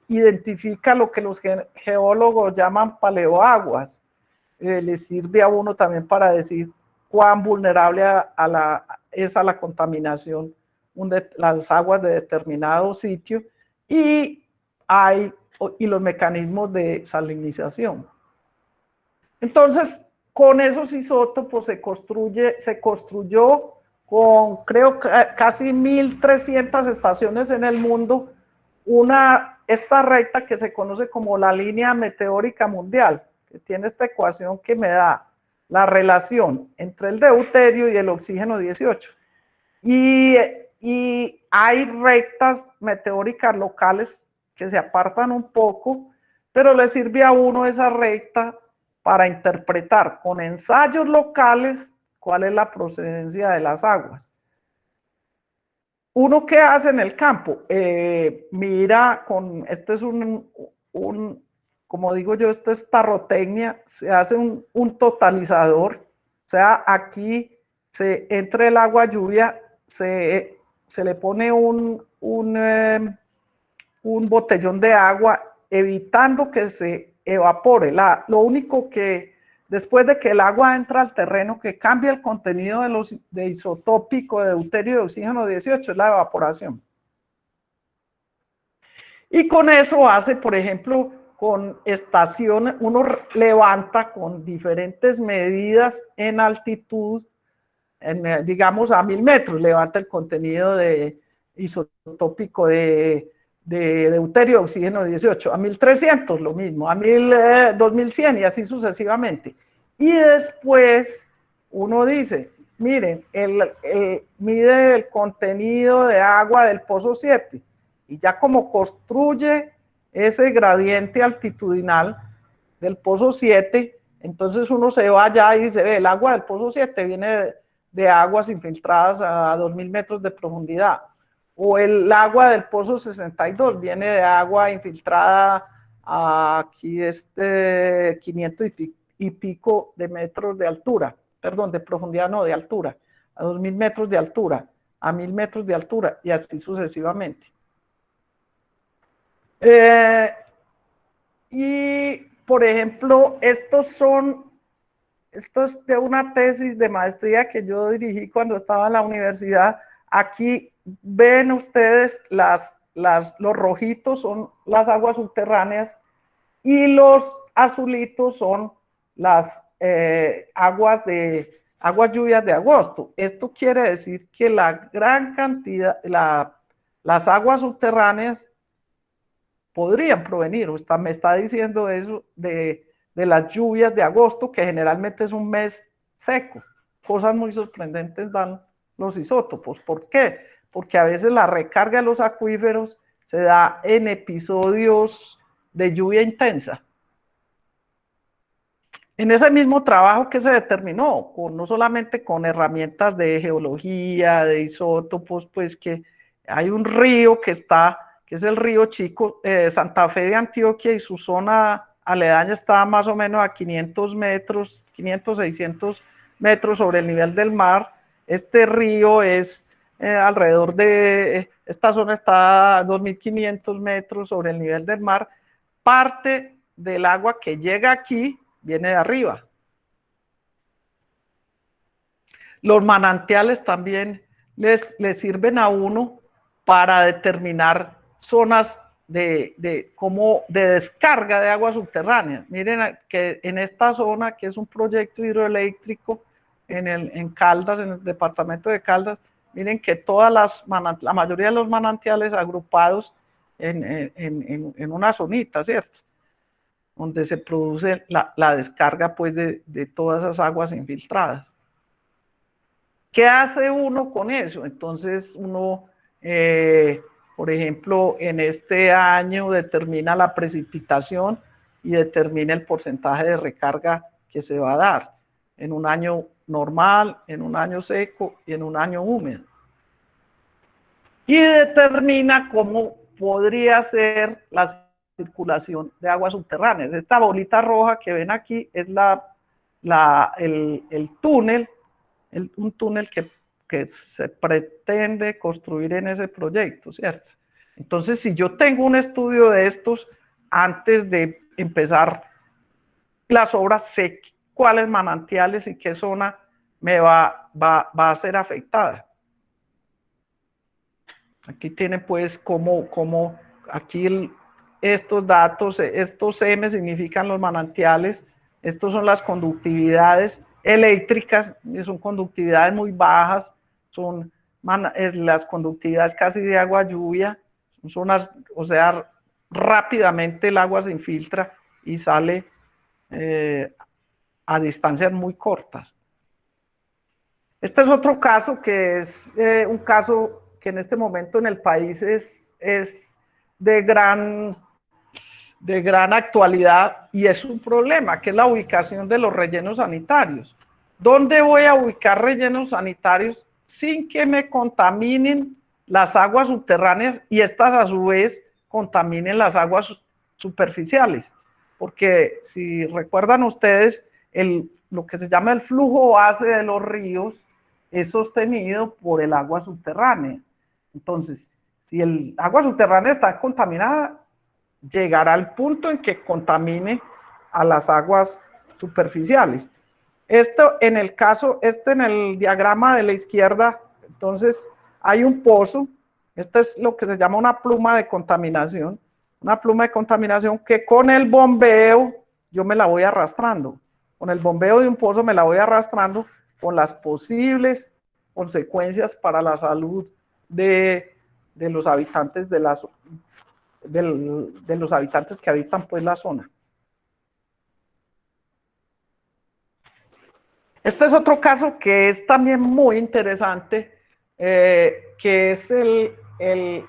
Identifica lo que los geólogos llaman paleoaguas. Les sirve a uno también para decir cuán vulnerable es a la contaminación las aguas de determinado sitio, y los mecanismos de salinización. Entonces, con esos isótopos se construyó con, creo, casi 1.300 estaciones en el mundo, esta recta que se conoce como la línea meteórica mundial, que tiene esta ecuación que me da la relación entre el deuterio y el oxígeno 18. Y hay rectas meteóricas locales que se apartan un poco, pero le sirve a uno esa recta para interpretar con ensayos locales cuál es la procedencia de las aguas. ¿Uno qué hace en el campo? Mira, este es como digo yo, esto es tarrotecnia, se hace un totalizador, o sea, aquí entre el agua lluvia, se le pone un botellón de agua, evitando que se evapore. Lo único que, después de que el agua entra al terreno, que cambia el contenido de isotópico de deuterio y de oxígeno 18, es la evaporación. Y con eso hace, por ejemplo, con estaciones, uno levanta con diferentes medidas en altitud, digamos a 1000 metros, levanta el contenido de isotópico de deuterio, oxígeno 18, a 1300 lo mismo, a 2100 y así sucesivamente. Y después uno dice, miren, mide el contenido de agua del pozo 7, y ya como construye ese gradiente altitudinal del pozo 7, entonces uno se va allá y dice, ve, el agua del pozo 7 viene de aguas infiltradas a 2000 metros de profundidad, o el agua del pozo 62 viene de agua infiltrada a aquí 500 y pico de metros de altura, perdón, de profundidad no, de altura, a 2000 metros de altura, a 1000 metros de altura, y así sucesivamente. Y, por ejemplo, esto es de una tesis de maestría que yo dirigí cuando estaba en la universidad. Aquí ven ustedes los rojitos son las aguas subterráneas y los azulitos son las aguas lluvias de agosto. Esto quiere decir que la gran cantidad, las aguas subterráneas podrían provenir, me está diciendo eso, de las lluvias de agosto, que generalmente es un mes seco. Cosas muy sorprendentes dan los isótopos. ¿Por qué? Porque a veces la recarga de los acuíferos se da en episodios de lluvia intensa. En ese mismo trabajo que se determinó, no solamente con herramientas de geología, de isótopos, pues que hay un río que es el río Chico, Santa Fe de Antioquia, y su zona aledaña está más o menos a 500 metros, 500, 600 metros sobre el nivel del mar. Este río es alrededor de, esta zona está a 2500 metros sobre el nivel del mar. Parte del agua que llega aquí viene de arriba. Los manantiales también les sirven a uno para determinar zonas de descarga de aguas subterráneas. Miren que en esta zona, que es un proyecto hidroeléctrico en Caldas, en el departamento de Caldas, miren que la mayoría de los manantiales agrupados en una zonita, ¿cierto? Donde se produce la descarga, pues, de todas esas aguas infiltradas. ¿Qué hace uno con eso? Entonces uno, por ejemplo, en este año determina la precipitación y determina el porcentaje de recarga que se va a dar en un año normal, en un año seco y en un año húmedo. Y determina cómo podría ser la circulación de aguas subterráneas. Esta bolita roja que ven aquí es el túnel, un túnel que se pretende construir en ese proyecto, ¿cierto? Entonces, si yo tengo un estudio de estos, antes de empezar las obras, sé cuáles manantiales y qué zona va a ser afectada. Aquí tiene pues como aquí estos datos, estos M significan los manantiales, estos son las conductividades eléctricas, son conductividades muy bajas, son las conductividades casi de agua lluvia, o sea, rápidamente el agua se infiltra y sale a distancias muy cortas. Este es otro caso que es un caso que en este momento en el país es de gran actualidad y es un problema, que es la ubicación de los rellenos sanitarios. ¿Dónde voy a ubicar rellenos sanitarios sin que me contaminen las aguas subterráneas y estas a su vez contaminen las aguas superficiales? Porque si recuerdan ustedes, lo que se llama el flujo base de los ríos es sostenido por el agua subterránea. Entonces, si el agua subterránea está contaminada, llegará al punto en que contamine a las aguas superficiales. Esto en el caso, en el diagrama de la izquierda, entonces hay un pozo, esto es lo que se llama una pluma de contaminación que con el bombeo yo me la voy arrastrando, con el bombeo de un pozo me la voy arrastrando con las posibles consecuencias para la salud de los habitantes de los habitantes que habitan pues la zona. Este es otro caso que es también muy interesante, que es el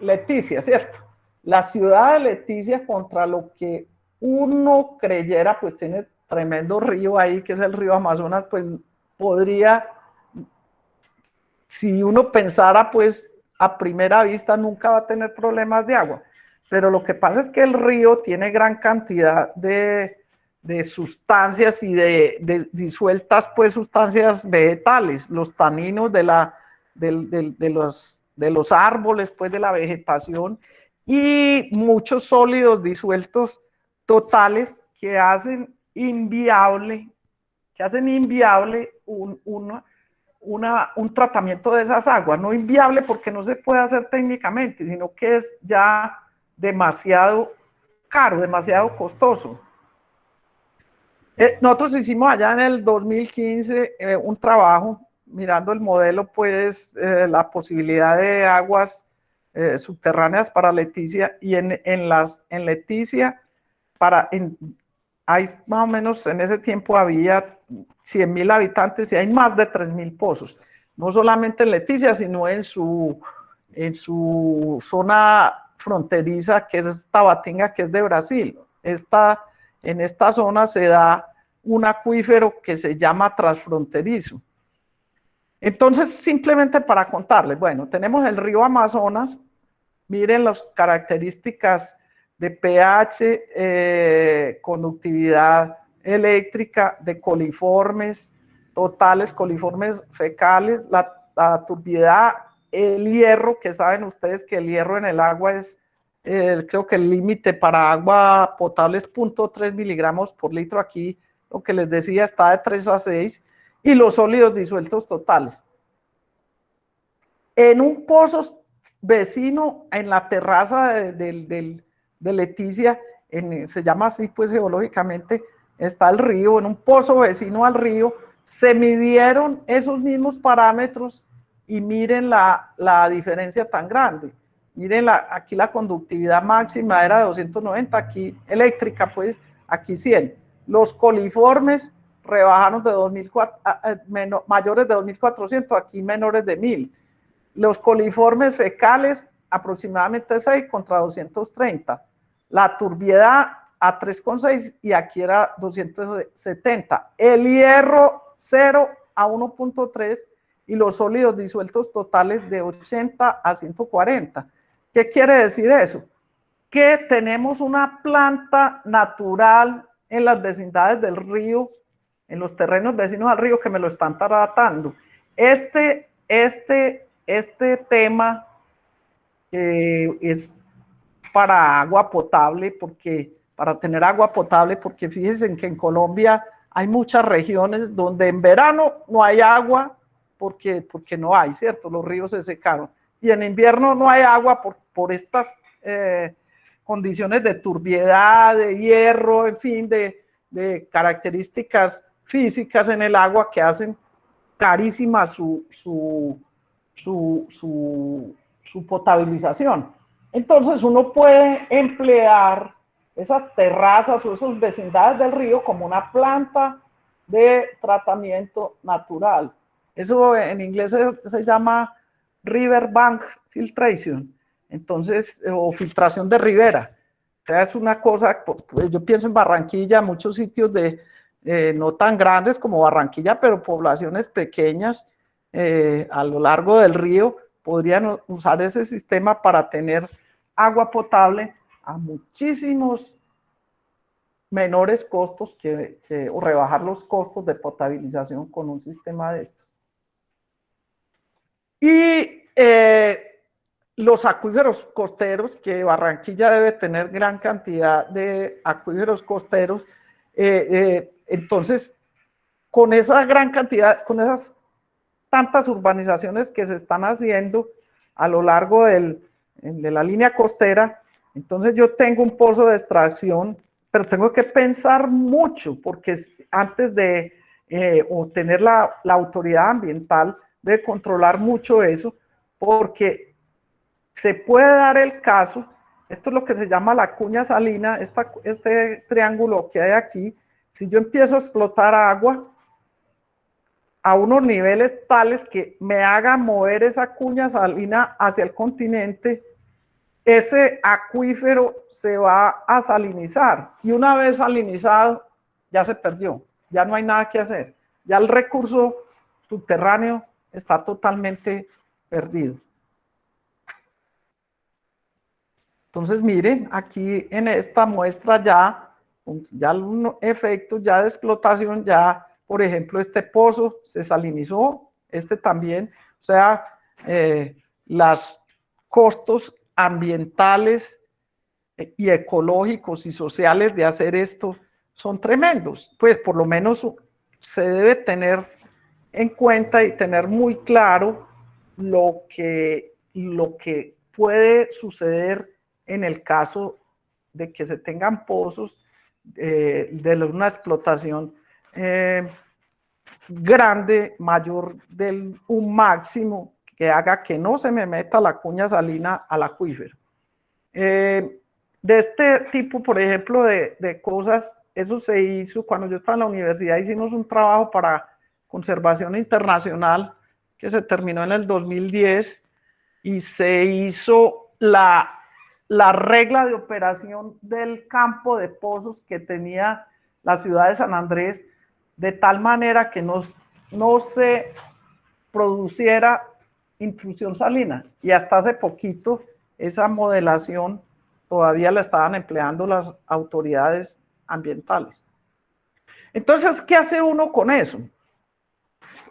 Leticia, ¿cierto? La ciudad de Leticia, contra lo que uno creyera, pues tiene tremendo río ahí, que es el río Amazonas, pues podría, si uno pensara, pues a primera vista nunca va a tener problemas de agua. Pero lo que pasa es que el río tiene gran cantidad de sustancias y de disueltas, pues, sustancias vegetales, los taninos de los árboles, pues, de la vegetación, y muchos sólidos disueltos totales que hacen inviable un tratamiento de esas aguas. No inviable porque no se puede hacer técnicamente, sino que es ya demasiado caro, demasiado costoso. Nosotros hicimos allá en el 2015 un trabajo mirando el modelo, pues, la posibilidad de aguas subterráneas para Leticia, y en Leticia, hay más o menos en ese tiempo había 100.000 habitantes y hay más de 3.000 pozos, no solamente en Leticia, sino en su zona fronteriza, que es Tabatinga, que es de Brasil. En esta zona se da un acuífero que se llama transfronterizo. Entonces, simplemente para contarles, bueno, tenemos el río Amazonas, miren las características de pH, conductividad eléctrica, de coliformes totales, coliformes fecales, la turbiedad, el hierro, que saben ustedes que el hierro en el agua es, creo que el límite para agua potable es 0.3 miligramos por litro. Aquí lo que les decía está de 3 a 6, y los sólidos disueltos totales. En un pozo vecino, en la terraza de Leticia, se llama así pues geológicamente, está el río, en un pozo vecino al río, se midieron esos mismos parámetros y miren la diferencia tan grande. Miren, aquí la conductividad máxima era de 290, aquí eléctrica, pues, aquí 100. Los coliformes rebajaron de 2.400, mayores de 2.400, aquí menores de 1.000. Los coliformes fecales aproximadamente 6 contra 230. La turbiedad a 3,6 y aquí era 270. El hierro 0 a 1,3 y los sólidos disueltos totales de 80 a 140. ¿Qué quiere decir eso? Que tenemos una planta natural en las vecindades del río, en los terrenos vecinos al río, que me lo están tratando. Este tema es para agua potable, para tener agua potable, porque fíjense que en Colombia hay muchas regiones donde en verano no hay agua porque no hay, ¿cierto? Los ríos se secaron. Y en invierno no hay agua por estas condiciones de turbiedad, de hierro, en fin, de características físicas en el agua que hacen carísima su potabilización. Entonces uno puede emplear esas terrazas o esas vecindades del río como una planta de tratamiento natural. Eso en inglés se llama river bank filtration, entonces, o filtración de ribera. O sea, es una cosa, pues yo pienso en Barranquilla, muchos sitios no tan grandes como Barranquilla, pero poblaciones pequeñas a lo largo del río podrían usar ese sistema para tener agua potable a muchísimos menores costos o rebajar los costos de potabilización con un sistema de estos. Y los acuíferos costeros, que Barranquilla debe tener gran cantidad de acuíferos costeros, entonces con esa gran cantidad, con esas tantas urbanizaciones que se están haciendo a lo largo de la línea costera, entonces yo tengo un pozo de extracción, pero tengo que pensar mucho, porque antes de obtener la autoridad ambiental, de controlar mucho eso, porque se puede dar el caso, esto es lo que se llama la cuña salina, este triángulo que hay aquí, si yo empiezo a explotar agua a unos niveles tales que me haga mover esa cuña salina hacia el continente, ese acuífero se va a salinizar, y una vez salinizado, ya se perdió, ya no hay nada que hacer, ya el recurso subterráneo está totalmente perdido. Entonces miren, aquí en esta muestra ya un efecto ya de explotación, ya por ejemplo este pozo se salinizó, este también, o sea, los costos ambientales y ecológicos y sociales de hacer esto son tremendos, pues por lo menos se debe tener en cuenta y tener muy claro lo que puede suceder en el caso de que se tengan pozos de una explotación grande, mayor de un máximo, que haga que no se me meta la cuña salina al acuífero. De este tipo, por ejemplo, de cosas, eso se hizo cuando yo estaba en la universidad, hicimos un trabajo para conservación internacional que se terminó en el 2010 y se hizo la regla de operación del campo de pozos que tenía la ciudad de San Andrés, de tal manera que no se produciera intrusión salina, y hasta hace poquito esa modelación todavía la estaban empleando las autoridades ambientales. Entonces, ¿qué hace uno con eso?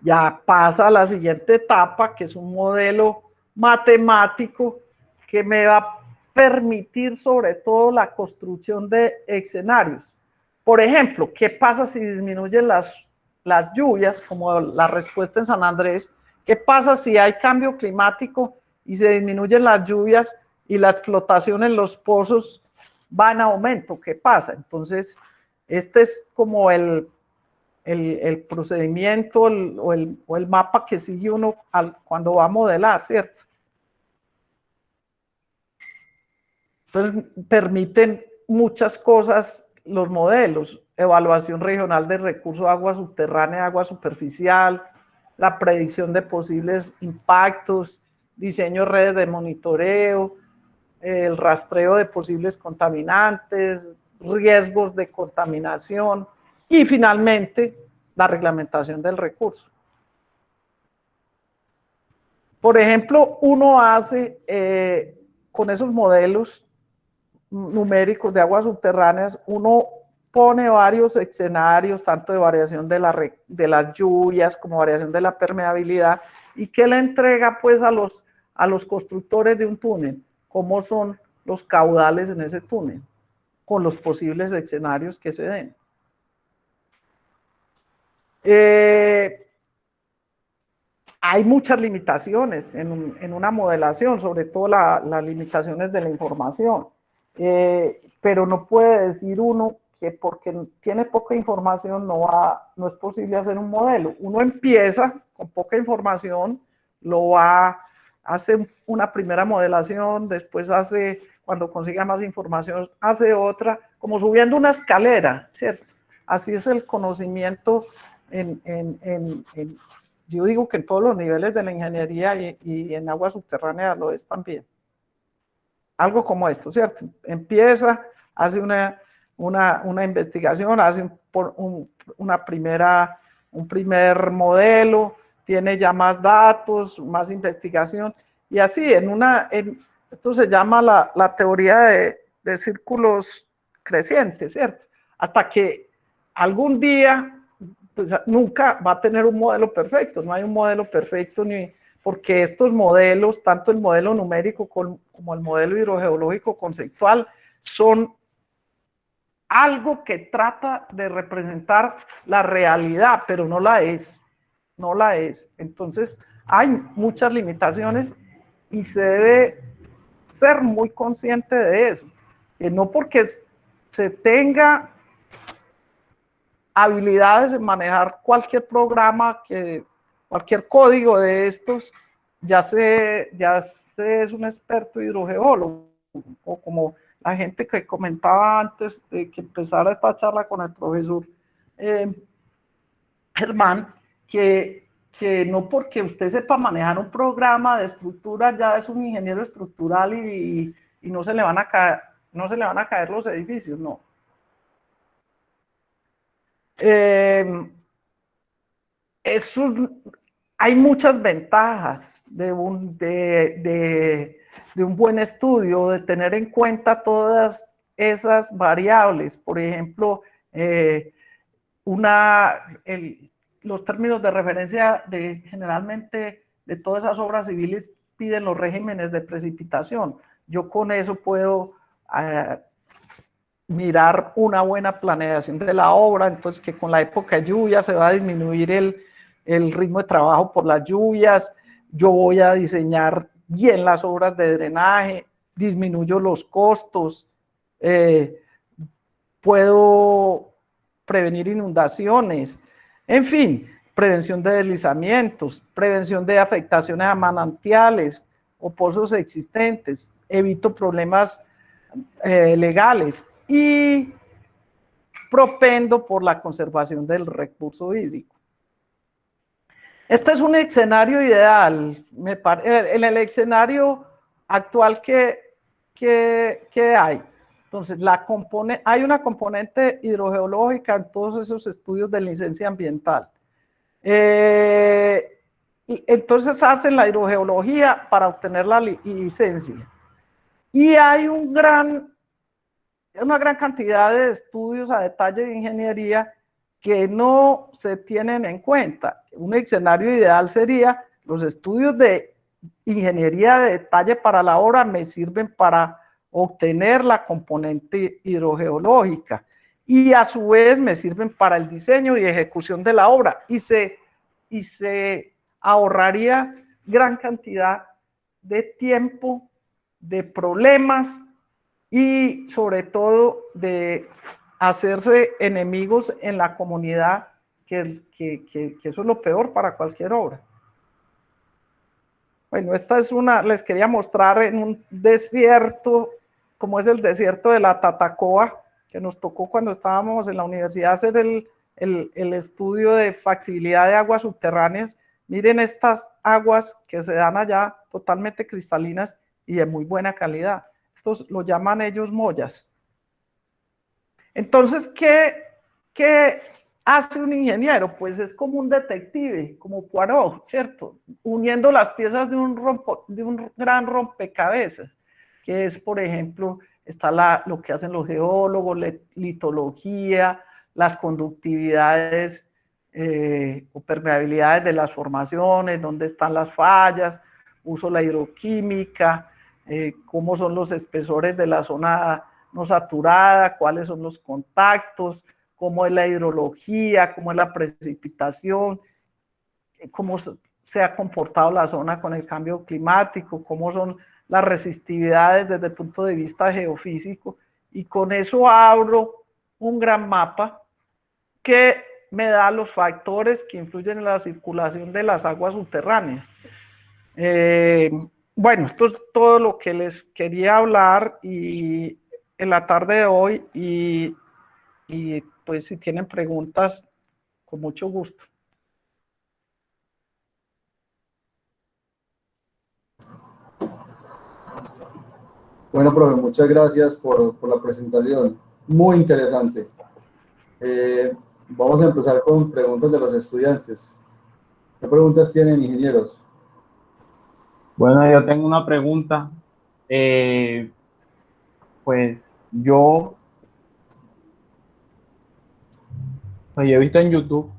Ya pasa a la siguiente etapa, que es un modelo matemático que me va a permitir sobre todo la construcción de escenarios. Por ejemplo, ¿qué pasa si disminuyen las lluvias, como la respuesta en San Andrés? ¿Qué pasa si hay cambio climático y se disminuyen las lluvias y la explotación en los pozos va en aumento? ¿Qué pasa? Entonces, este es como el procedimiento o el mapa que sigue uno cuando va a modelar, ¿cierto? Entonces, permiten muchas cosas los modelos: evaluación regional de recursos, agua subterránea, agua superficial, la predicción de posibles impactos, diseño de redes de monitoreo, el rastreo de posibles contaminantes, riesgos de contaminación y finalmente la reglamentación del recurso. Por ejemplo, uno hace con esos modelos numéricos de aguas subterráneas, uno pone varios escenarios, tanto de variación de las lluvias como variación de la permeabilidad, y que le entrega pues a los constructores de un túnel cómo son los caudales en ese túnel, con los posibles escenarios que se den. Hay muchas limitaciones en una modelación, sobre todo las limitaciones de la información, pero no puede decir uno que porque tiene poca información no es posible hacer un modelo. Uno empieza con poca información, hace una primera modelación, después cuando consiga más información, hace otra, como subiendo una escalera, ¿cierto? Así es el conocimiento yo digo que en todos los niveles de la ingeniería y en agua subterránea lo es también. Algo como esto, ¿cierto? Empieza, hace una investigación, hace un primer modelo, tiene ya más datos, más investigación, y así, esto se llama la teoría de círculos crecientes, ¿cierto? Hasta que algún día pues nunca va a tener un modelo perfecto, no hay un modelo perfecto porque estos modelos, tanto el modelo numérico como el modelo hidrogeológico conceptual, son algo que trata de representar la realidad, pero no la es, no la es. Entonces hay muchas limitaciones y se debe ser muy consciente de eso, que no porque se tenga habilidades en manejar cualquier programa, cualquier código de estos, ya se es un experto hidrogeólogo, o como la gente que comentaba antes de que empezara esta charla con el profesor Germán, que no porque usted sepa manejar un programa de estructura ya es un ingeniero estructural y no se le van a caer los edificios, no. Hay muchas ventajas de un buen estudio, de tener en cuenta todas esas variables. Por ejemplo, los términos de referencia generalmente de todas esas obras civiles piden los regímenes de precipitación. Yo con eso puedo mirar una buena planeación de la obra, entonces que con la época de lluvia se va a disminuir el ritmo de trabajo por las lluvias, yo voy a diseñar bien las obras de drenaje, disminuyo los costos, puedo prevenir inundaciones, en fin, prevención de deslizamientos, prevención de afectaciones a manantiales o pozos existentes, evito problemas legales y propendo por la conservación del recurso hídrico. Este es un escenario ideal. En el escenario actual que hay. Entonces, hay una componente hidrogeológica en todos esos estudios de licencia ambiental. Entonces hacen la hidrogeología para obtener la licencia. Y hay una gran cantidad de estudios a detalle de ingeniería que no se tienen en cuenta. Un escenario ideal sería los estudios de ingeniería de detalle para la obra me sirven para obtener la componente hidrogeológica y a su vez me sirven para el diseño y ejecución de la obra y se ahorraría gran cantidad de tiempo, de problemas y sobre todo de hacerse enemigos en la comunidad, que eso es lo peor para cualquier obra. Bueno, esta es les quería mostrar en un desierto, como es el desierto de la Tatacoa, que nos tocó cuando estábamos en la universidad hacer el estudio de factibilidad de aguas subterráneas. Miren estas aguas que se dan allá, totalmente cristalinas y de muy buena calidad. Estos lo llaman ellos mollas. Entonces, ¿qué hace un ingeniero? Pues es como un detective, como Poirot, ¿cierto? Uniendo las piezas de un gran rompecabezas, que es, por ejemplo, está lo que hacen los geólogos, litología, las conductividades o permeabilidades de las formaciones, dónde están las fallas, uso la hidroquímica, cómo son los espesores de la zona no saturada, cuáles son los contactos, cómo es la hidrología, cómo es la precipitación, cómo se ha comportado la zona con el cambio climático, cómo son las resistividades desde el punto de vista geofísico, y con eso abro un gran mapa que me da los factores que influyen en la circulación de las aguas subterráneas. Bueno, esto es todo lo que les quería hablar y en la tarde de hoy, y pues si tienen preguntas, con mucho gusto. Bueno, profe, muchas gracias por la presentación. Muy interesante. Vamos a empezar con preguntas de los estudiantes. ¿Qué preguntas tienen, ingenieros? Bueno, yo tengo una pregunta. Pues yo he visto en YouTube,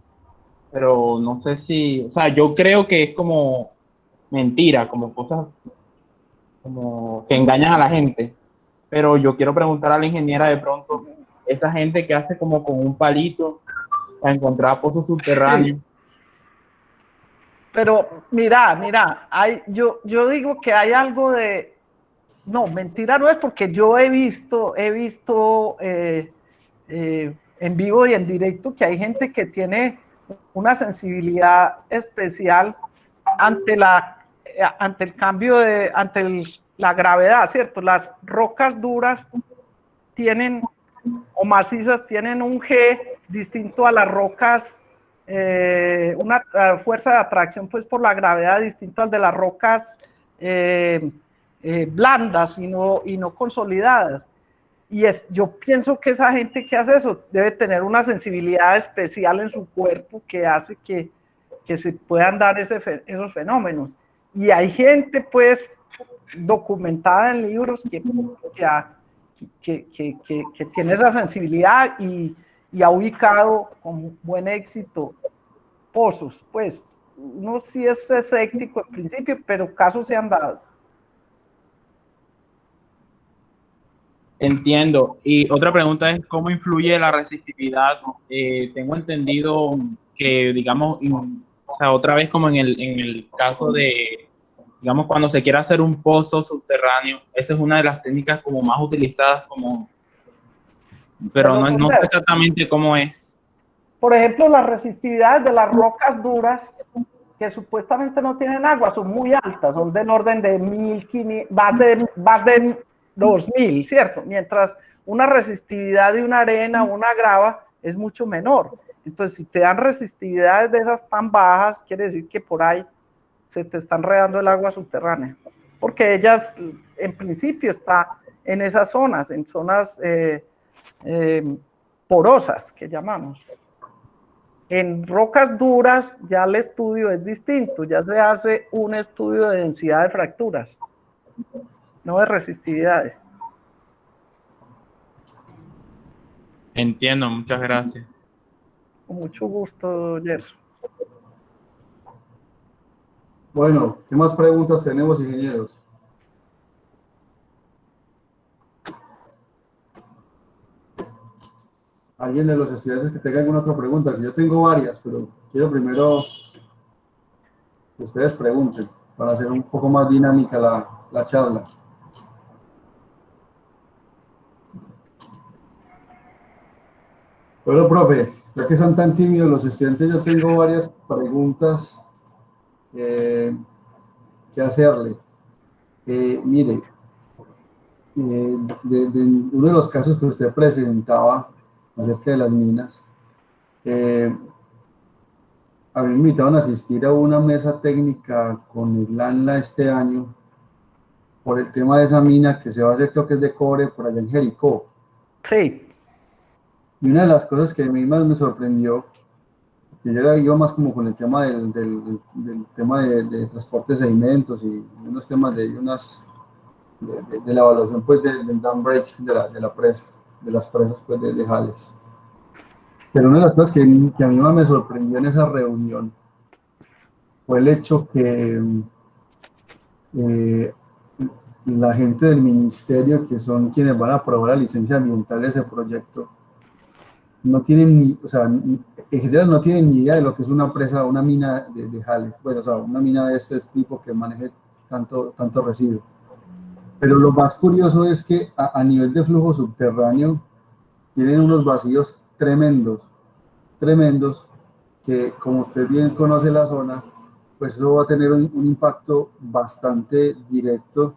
pero no sé si, o sea, yo creo que es como mentira, como cosas como que engañan a la gente. Pero yo quiero preguntar a la ingeniera de pronto, esa gente que hace como con un palito para encontrar pozos subterráneos. Pero mira, yo digo que hay algo de, no, mentira no es, porque yo he visto en vivo y en directo que hay gente que tiene una sensibilidad especial ante el cambio la gravedad, ¿cierto? Las rocas duras tienen, o macizas, tienen un G distinto a las rocas, una fuerza de atracción pues por la gravedad distinto al de las rocas blandas y no consolidadas. Yo pienso que esa gente que hace eso debe tener una sensibilidad especial en su cuerpo que hace que se puedan dar esos fenómenos. Y hay gente pues documentada en libros que tiene esa sensibilidad y ha ubicado con buen éxito pozos. Pues uno sí es escéptico en principio, pero casos se han dado. Entiendo. Y otra pregunta es, ¿cómo influye la resistividad? Tengo entendido que, digamos, o sea, otra vez como en el caso de, digamos, cuando se quiere hacer un pozo subterráneo, esa es una de las técnicas como más utilizadas, como, pero no sé exactamente cómo es. Por ejemplo, las resistividades de las rocas duras, que supuestamente no tienen agua, son muy altas, son del orden de 1500, más de 2000, ¿cierto? Mientras una resistividad de una arena o una grava es mucho menor. Entonces, si te dan resistividades de esas tan bajas, quiere decir que por ahí se te está enredando el agua subterránea, porque ellas en principio está en esas zonas, en zonas porosas que llamamos. En rocas duras ya el estudio es distinto, ya se hace un estudio de densidad de fracturas, no de resistividades. Entiendo, muchas gracias. Con mucho gusto, Gerson. Bueno, ¿qué más preguntas tenemos, ingenieros? ¿Alguien de los estudiantes que tenga alguna otra pregunta? Que yo tengo varias, pero quiero primero que ustedes pregunten para hacer un poco más dinámica la charla. Bueno, profe, ya que son tan tímidos los estudiantes, yo tengo varias preguntas que hacerle. Mire, de uno de los casos que usted presentaba acerca de las minas, a mí me invitaron a asistir a una mesa técnica con el ANLA este año por el tema de esa mina que se va a hacer, creo que es de cobre, por allá en Jericó. Sí. Y una de las cosas que a mí más me sorprendió, que yo iba más como con el tema del tema de transporte de sedimentos y unos temas de la evaluación pues del dam break de la presa, de las presas pues de Jales. Pero una de las cosas que a mí más me sorprendió en esa reunión fue el hecho que la gente del ministerio, que son quienes van a aprobar la licencia ambiental de ese proyecto, no tienen ni, o sea, en general no tienen ni idea de lo que es una presa, una mina de jales, bueno, o sea, una mina de este tipo que maneje tanto residuo. Pero lo más curioso es que a nivel de flujo subterráneo tienen unos vacíos tremendos, tremendos, que como usted bien conoce la zona, pues eso va a tener un impacto bastante directo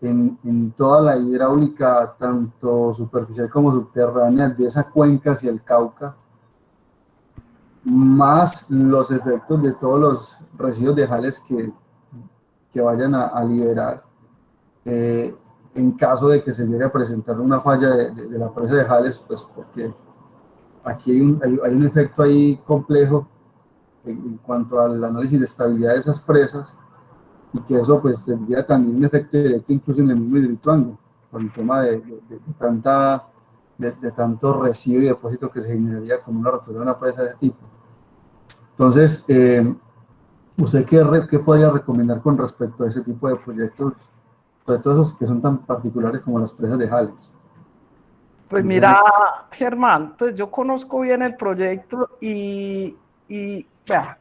en toda la hidráulica, tanto superficial como subterránea, de esa cuenca hacia el Cauca, más los efectos de todos los residuos de jales que vayan a liberar en caso de que se llegue a presentar una falla de la presa de jales, pues porque aquí hay un efecto ahí complejo en cuanto al análisis de estabilidad de esas presas, y que eso pues tendría también un efecto directo incluso en el mismo Hidroituango, por el tema de tanto residuo y depósito que se generaría con una rotura de una presa de ese tipo. Entonces, ¿usted qué podría recomendar con respecto a ese tipo de proyectos, sobre todo esos que son tan particulares como las presas de jales? Pues mira, Germán, pues yo conozco bien el proyecto y vea,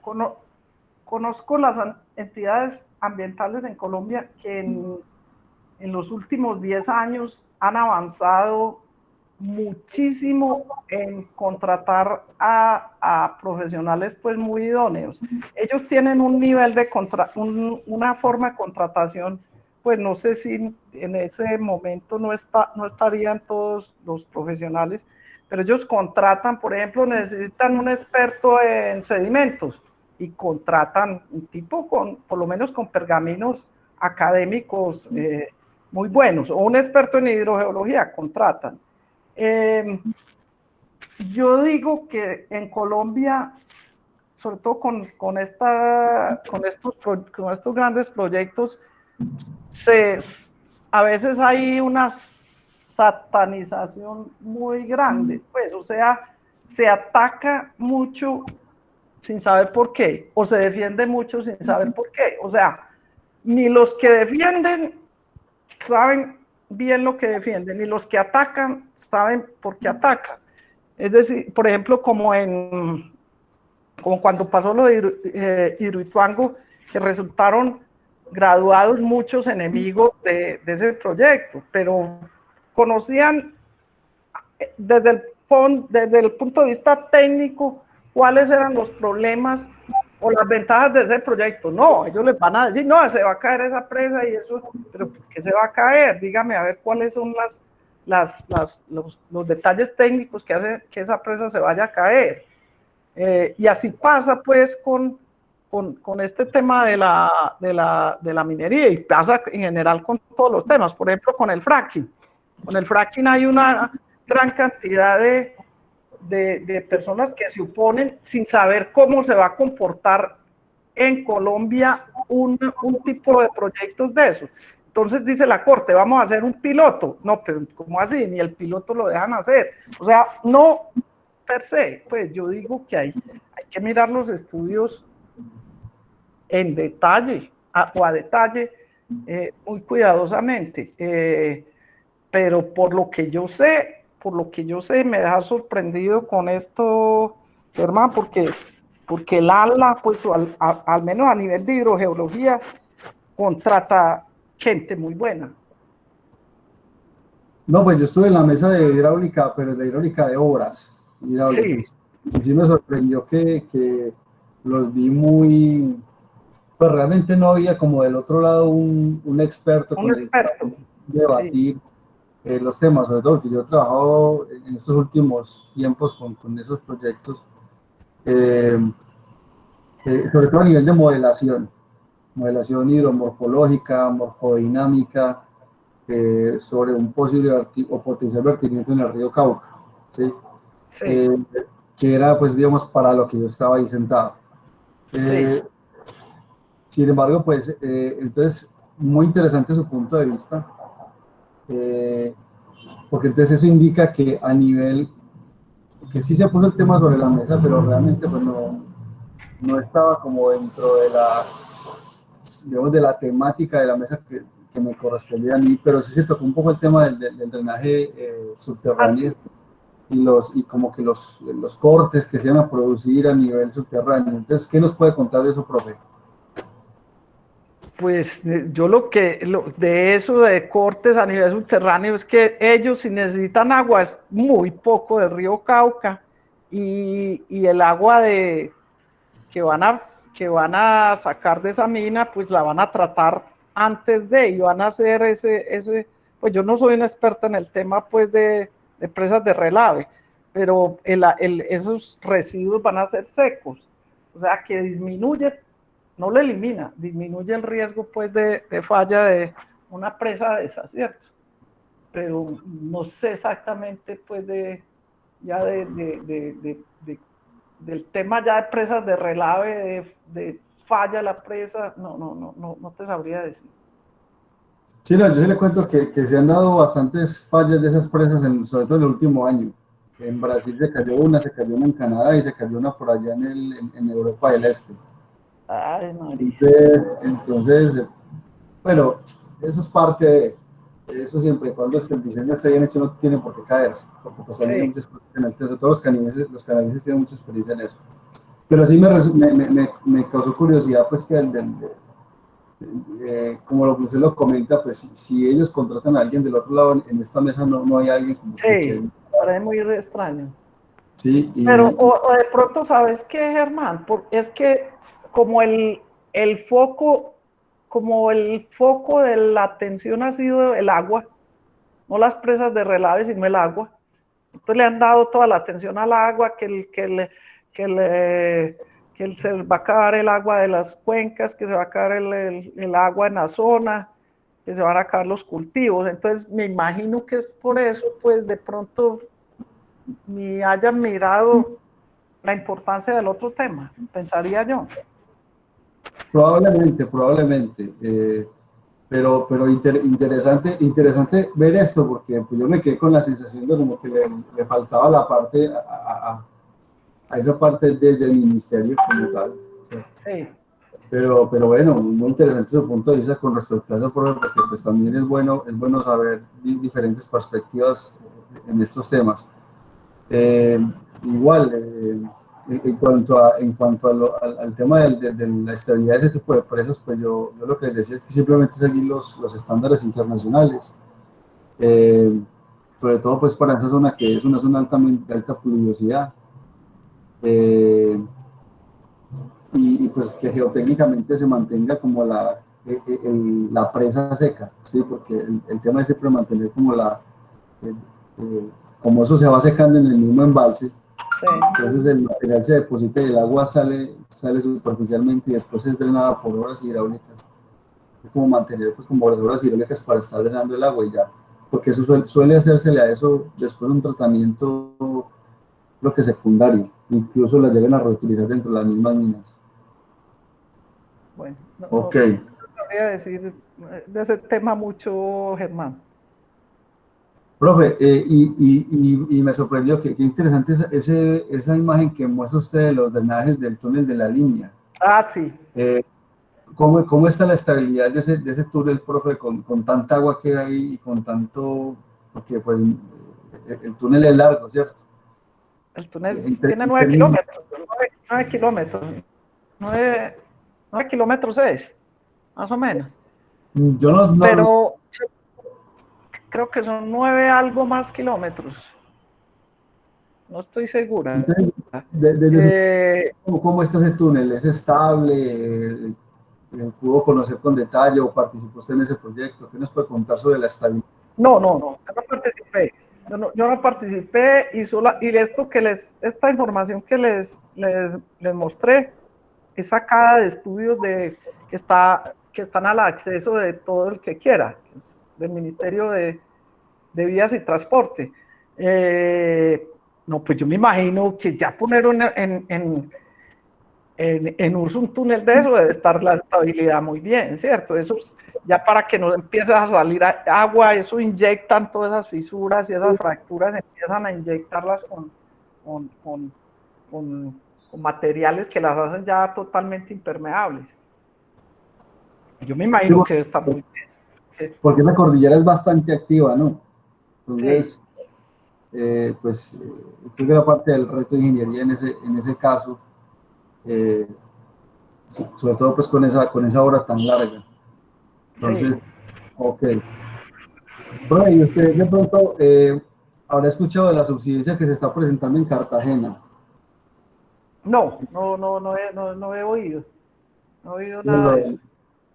conozco las entidades ambientales en Colombia que en los últimos 10 años han avanzado muchísimo en contratar a profesionales pues muy idóneos. Ellos tienen un nivel de una forma de contratación, pues no sé si en ese momento no estarían todos los profesionales, pero ellos contratan, por ejemplo, necesitan un experto en sedimentos y contratan un tipo por lo menos con pergaminos académicos muy buenos, o un experto en hidrogeología, contratan. Yo digo que en Colombia, sobre todo con estos grandes proyectos, a veces hay una satanización muy grande, pues, o sea, se ataca mucho sin saber por qué, o se defiende mucho sin saber por qué, o sea, ni los que defienden saben bien lo que defienden, ni los que atacan saben por qué atacan. Es decir, por ejemplo, como cuando pasó lo de Hidroituango, que resultaron graduados muchos enemigos de ese proyecto, pero conocían desde el punto de vista técnico cuáles eran los problemas o las ventajas de ese proyecto. No, ellos les van a decir, no, se va a caer esa presa y eso, pero ¿por qué se va a caer? Dígame a ver cuáles son los detalles técnicos que hacen que esa presa se vaya a caer. Y así pasa pues con este tema de la minería, y pasa en general con todos los temas, por ejemplo con el fracking. Con el fracking hay una gran cantidad de personas que se oponen sin saber cómo se va a comportar en Colombia un tipo de proyectos de eso. Entonces dice la Corte, vamos a hacer un piloto. No, pero ¿cómo así? Ni el piloto lo dejan hacer. O sea, no per se. Pues yo digo que hay que mirar los estudios en detalle o a detalle, muy cuidadosamente. Pero por lo que yo sé, me deja sorprendido con esto, Germán, porque el ANLA, pues al menos a nivel de hidrogeología, contrata gente muy buena. No, pues yo estuve en la mesa de hidráulica, pero la hidráulica de obras hidráulicas. Sí. Y sí me sorprendió que los vi muy, pues realmente no había como del otro lado un experto con el que debatir los temas, sobre todo porque yo he trabajado en estos últimos tiempos con esos proyectos, sobre todo a nivel de modelación hidromorfológica, morfodinámica, sobre un posible o potencial vertimiento en el río Cauca, ¿sí? Sí. Que era, pues, digamos, para lo que yo estaba ahí sentado. Sí. Sin embargo, pues, entonces, muy interesante su punto de vista, porque entonces eso indica que a nivel, que sí se puso el tema sobre la mesa, pero realmente, pues, no estaba como dentro de digamos, de la temática de la mesa que me correspondía a mí, pero sí se tocó un poco el tema del drenaje subterráneo y como que los cortes que se van a producir a nivel subterráneo. Entonces, ¿qué nos puede contar de eso, profe? Pues yo de eso de cortes a nivel subterráneo es que ellos si necesitan agua es muy poco del río Cauca y el agua que van a sacar de esa mina pues la van a tratar antes y van a hacer pues yo no soy una experta en el tema pues de presas de relave, pero esos residuos van a ser secos, o sea que disminuye, no lo elimina, disminuye el riesgo pues de falla de una presa de esas, ¿cierto? Pero no sé exactamente pues del tema ya de presas de relave, de falla la presa, no te sabría decir. Sí, no, yo sí le cuento que se han dado bastantes fallas de esas presas, sobre todo en el último año. En Brasil se cayó una en Canadá y se cayó una por allá en Europa del Este. Ay, María. Entonces, bueno, eso es parte de eso siempre, cuando el diseño está bien hecho no tiene por qué caerse, porque pues también hay mucha experiencia en el tema, todos los canadienses tienen mucha experiencia en eso. Pero sí me causó curiosidad, pues que como lo que usted lo comenta, pues si ellos contratan a alguien del otro lado, en esta mesa no hay alguien como Sí, parece muy extraño. Sí, pero o de pronto, ¿sabes qué, Germán? Es que como el foco, de la atención ha sido el agua, no las presas de relave, sino el agua. Entonces le han dado toda la atención al agua, que se va a acabar el agua de las cuencas, que se va a acabar el agua en la zona, que se van a acabar los cultivos. Entonces me imagino que es por eso, pues de pronto ni hayan mirado la importancia del otro tema, pensaría yo. probablemente. Pero interesante ver esto, porque pues, yo me quedé con la sensación de como que le faltaba la parte a esa parte desde el ministerio como tal. Sí. Pero bueno, muy interesante su punto de vista con respecto a eso, porque pues también es bueno saber diferentes perspectivas en estos temas. Igual, en cuanto al tema de la estabilidad de ese tipo de presas, pues yo lo que les decía es que simplemente seguir los estándares internacionales, sobre todo pues para esa zona que es una zona de alta pluviosidad, y pues que geotécnicamente se mantenga como la presa seca, ¿sí? Porque el tema es siempre mantener como como eso se va secando en el mismo embalse. Sí. Entonces el material se deposita y el agua sale superficialmente y después es drenada por obras hidráulicas. Es como mantener pues como las obras hidráulicas para estar drenando el agua y ya. Porque eso suele hacérsele a eso después de un tratamiento, lo que es secundario. Incluso la llegan a reutilizar dentro de las mismas minas. Bueno, ok. No podría decir de ese tema mucho, Germán. Profe, y me sorprendió que interesante esa imagen que muestra usted de los drenajes del túnel de la línea. Ah, sí. ¿Cómo está la estabilidad de ese túnel, profe, con tanta agua que hay y con tanto, porque pues el túnel es largo, ¿cierto? El túnel tiene 9 kilómetros, 9 kilómetros, 9 kilómetros es, más o menos. Yo no. Pero creo que son 9 algo más kilómetros. No estoy segura. Entonces, ¿cómo está ese túnel? ¿Es estable? ¿Pudo conocer con detalle o participó usted en ese proyecto? ¿Qué nos puede contar sobre la estabilidad? No, yo no participé. Yo no participé y esta información que les mostré es sacada de estudios que están al acceso de todo el que quiera, del Ministerio de Vías y Transporte. No, pues yo me imagino que ya poner en uso un túnel de eso debe estar la estabilidad muy bien, ¿cierto? Eso ya para que no empiece a salir agua, eso inyectan todas esas fisuras y esas fracturas, empiezan a inyectarlas con materiales que las hacen ya totalmente impermeables. Yo me imagino que está muy bien. Porque la cordillera es bastante activa, ¿no? Entonces, pues creo que la parte del reto de ingeniería en ese caso, sobre todo pues con esa hora tan larga. Entonces, Sí. ok. Bueno, y usted de pronto habrá escuchado de la subsidencia que se está presentando en Cartagena. No he oído. No he oído Bueno, nada de eso.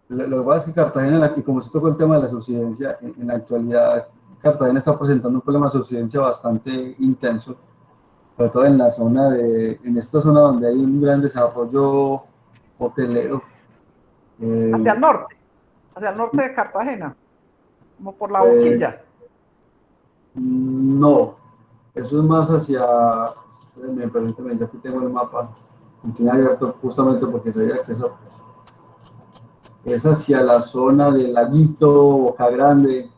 lo que pasa es que Cartagena, y como se tocó el tema de la subsidencia, en la actualidad Cartagena está presentando un problema de subsidencia bastante intenso, sobre todo en esta zona donde hay un gran desarrollo hotelero. Hacia Eh, el norte de Cartagena, como por la eh, boquilla. no, eso es más hacia, permíteme, yo aquí tengo el mapa, lo tenía abierto justamente porque sabía que eso es hacia la zona del Laguito, Boca Grande.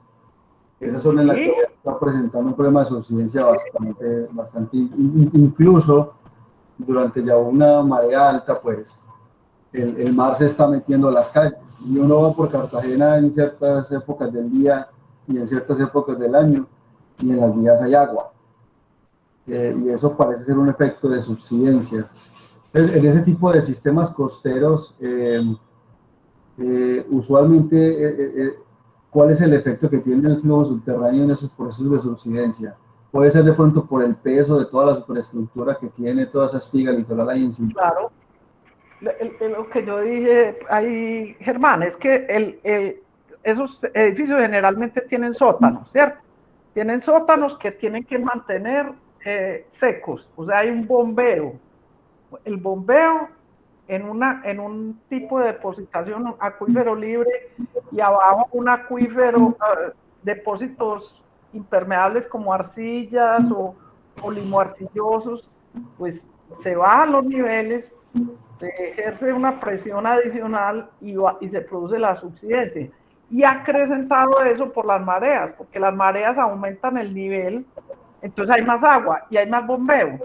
Esa zona en la Sí, actualidad está presentando un problema de subsidencia bastante incluso durante ya una marea alta, pues el mar se está metiendo a las calles y uno va por Cartagena en ciertas épocas del día y en ciertas épocas del año y en las vías hay agua, y eso parece ser un efecto de subsidencia. Entonces, en ese tipo de sistemas costeros, usualmente, ¿cuál es el efecto que tiene el flujo subterráneo en esos procesos de subsidencia? Puede ser de pronto por el peso de toda la superestructura que tiene toda esa espiga litoral ahí encima. claro. Lo que yo dije ahí, Germán, es que esos edificios generalmente tienen sótanos, ¿cierto? Tienen sótanos que tienen que mantener secos, o sea, hay un bombeo. El bombeo en un tipo de depositación, un acuífero libre, y abajo un acuífero, depósitos impermeables como arcillas o limoarcillosos, pues se bajan los niveles, se ejerce una presión adicional y se produce la subsidencia. Y acrecentado eso por las mareas, porque las mareas aumentan el nivel, entonces hay más agua y hay más bombeo.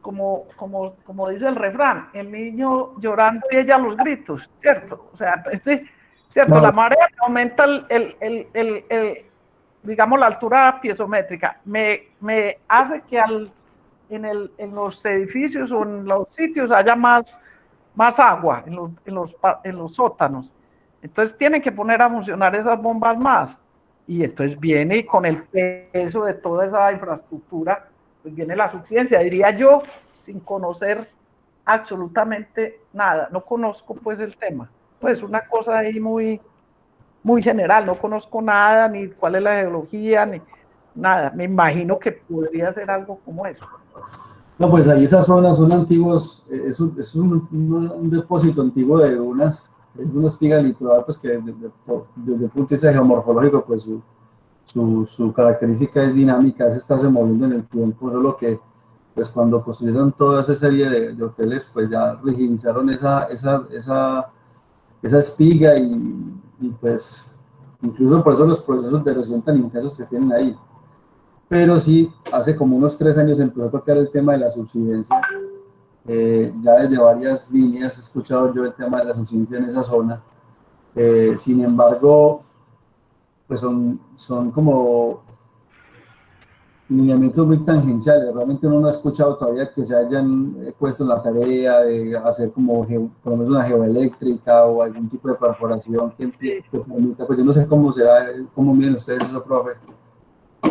Como dice el refrán, el niño llorando y ella los gritos, ¿cierto? O sea, ¿cierto? Claro. La marea aumenta digamos, la altura piezométrica. Me hace que en los edificios o en los sitios haya más agua en los sótanos. Entonces tienen que poner a funcionar esas bombas más. Y entonces viene con el peso de toda esa infraestructura, pues viene la subsidencia, diría yo, sin conocer absolutamente nada. No conozco pues el tema. Pues una cosa ahí muy general, no conozco nada, ni cuál es la geología, ni nada. Me imagino que podría ser algo como eso. No, pues ahí esas zonas son antiguos, un depósito antiguo de dunas, es una espiga litoral, pues que desde el punto de vista geomorfológico, pues su característica es dinámica, es estarse moviendo en el tiempo, solo que pues cuando construyeron toda esa serie de hoteles, pues ya rigidizaron esa espiga pues incluso por eso los procesos de erosión tan intensos que tienen ahí. Pero sí, hace como unos 3 años empezó a tocar el tema de la subsidencia. Ya desde varias líneas he escuchado yo el tema de la subsidencia en esa zona. Sin embargo, pues son como lineamientos muy tangenciales. Realmente uno no ha escuchado todavía que se hayan puesto en la tarea de hacer como por lo menos una geoeléctrica o algún tipo de perforación que permita, pues yo no sé cómo será, cómo miden ustedes eso, profe,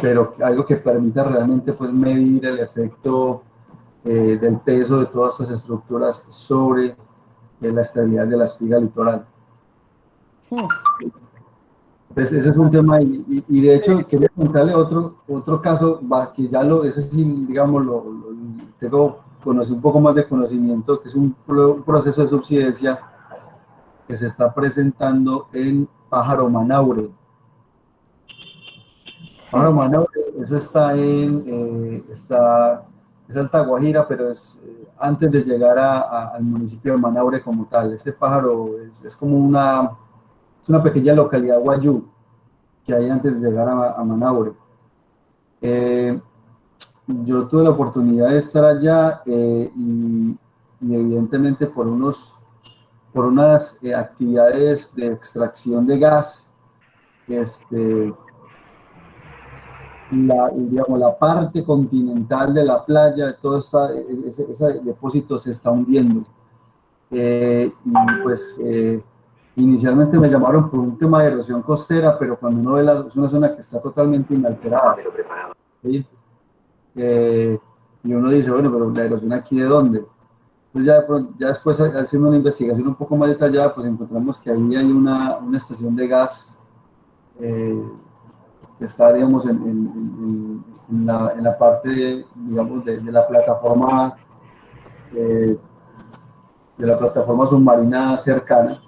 pero algo que permita realmente pues medir el efecto del peso de todas estas estructuras sobre la estabilidad de la espiga litoral. Pues ese es un tema y de hecho quería contarle otro caso que ya ese sí, digamos, conocí un poco más de conocimiento, que es un proceso de subsidencia que se está presentando en Pájaro Manaure. Pájaro Manaure, eso está es Alta Guajira, pero es antes de llegar al municipio de Manaure como tal. Este pájaro es como es una pequeña localidad guayú que hay antes de llegar a Manaure. Yo tuve la oportunidad de estar allá y evidentemente por unas actividades de extracción de gas, digamos, la parte continental de la playa, todo ese depósito se está hundiendo. Y pues inicialmente me llamaron por un tema de erosión costera, pero cuando uno ve es una zona que está totalmente inalterada. ¿Sí? Y uno dice, bueno, pero la erosión aquí ¿de dónde? Pues ya después, haciendo una investigación un poco más detallada, pues encontramos que ahí hay una estación de gas que está, digamos, en la parte, digamos, de la plataforma submarina cercana,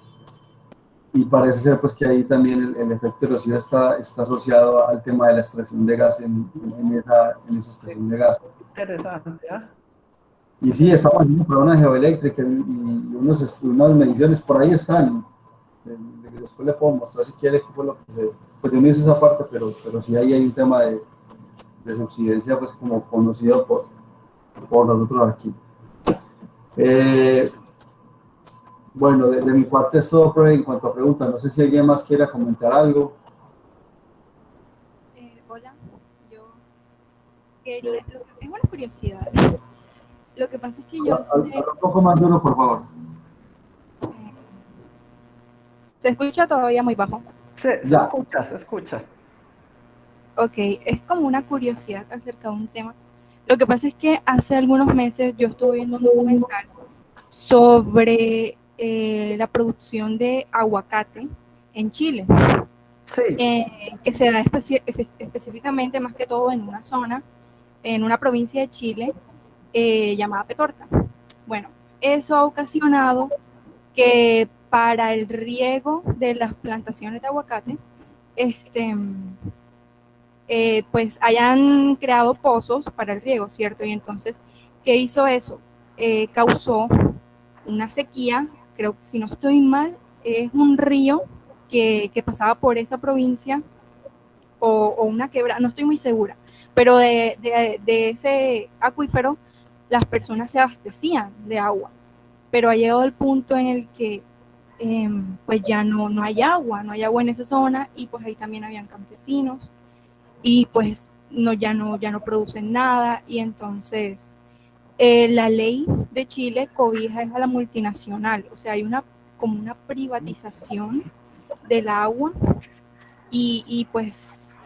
y parece ser pues que ahí también el efecto erosivo está asociado al tema de la extracción de gas en esa estación de gas. Interesante, ¿eh? Y sí, estamos haciendo para una geoeléctrica y unas mediciones por ahí están. Después le puedo mostrar si quiere qué fue lo que se... Pues yo no hice esa parte, pero sí ahí hay un tema de subsidencia pues como conocido por nosotros aquí. Bueno, de mi parte es todo, pero en cuanto a preguntas, no sé si alguien más quiera comentar algo. Hola, yo quería, es una curiosidad. Lo que pasa es que yo sé... Un poco más duro, por favor. ¿Se escucha todavía muy bajo? Se escucha. Ok, es como una curiosidad acerca de un tema. Lo que pasa es que hace algunos meses yo estuve viendo un documental sobre la producción de aguacate en Chile, Sí. que se da específicamente más que todo en una zona, en una provincia de Chile llamada Petorca. Bueno, eso ha ocasionado que para el riego de las plantaciones de aguacate, pues hayan creado pozos para el riego, ¿cierto? Y entonces, ¿qué hizo eso? Causó una sequía, creo que si no estoy mal, es un río que pasaba por esa provincia o una quebrada, no estoy muy segura, pero de ese acuífero las personas se abastecían de agua, pero ha llegado el punto en el que pues ya no hay agua en esa zona y pues ahí también habían campesinos y pues ya no producen nada y entonces la ley de Chile cobija a la multinacional, o sea, hay como una privatización del agua y pues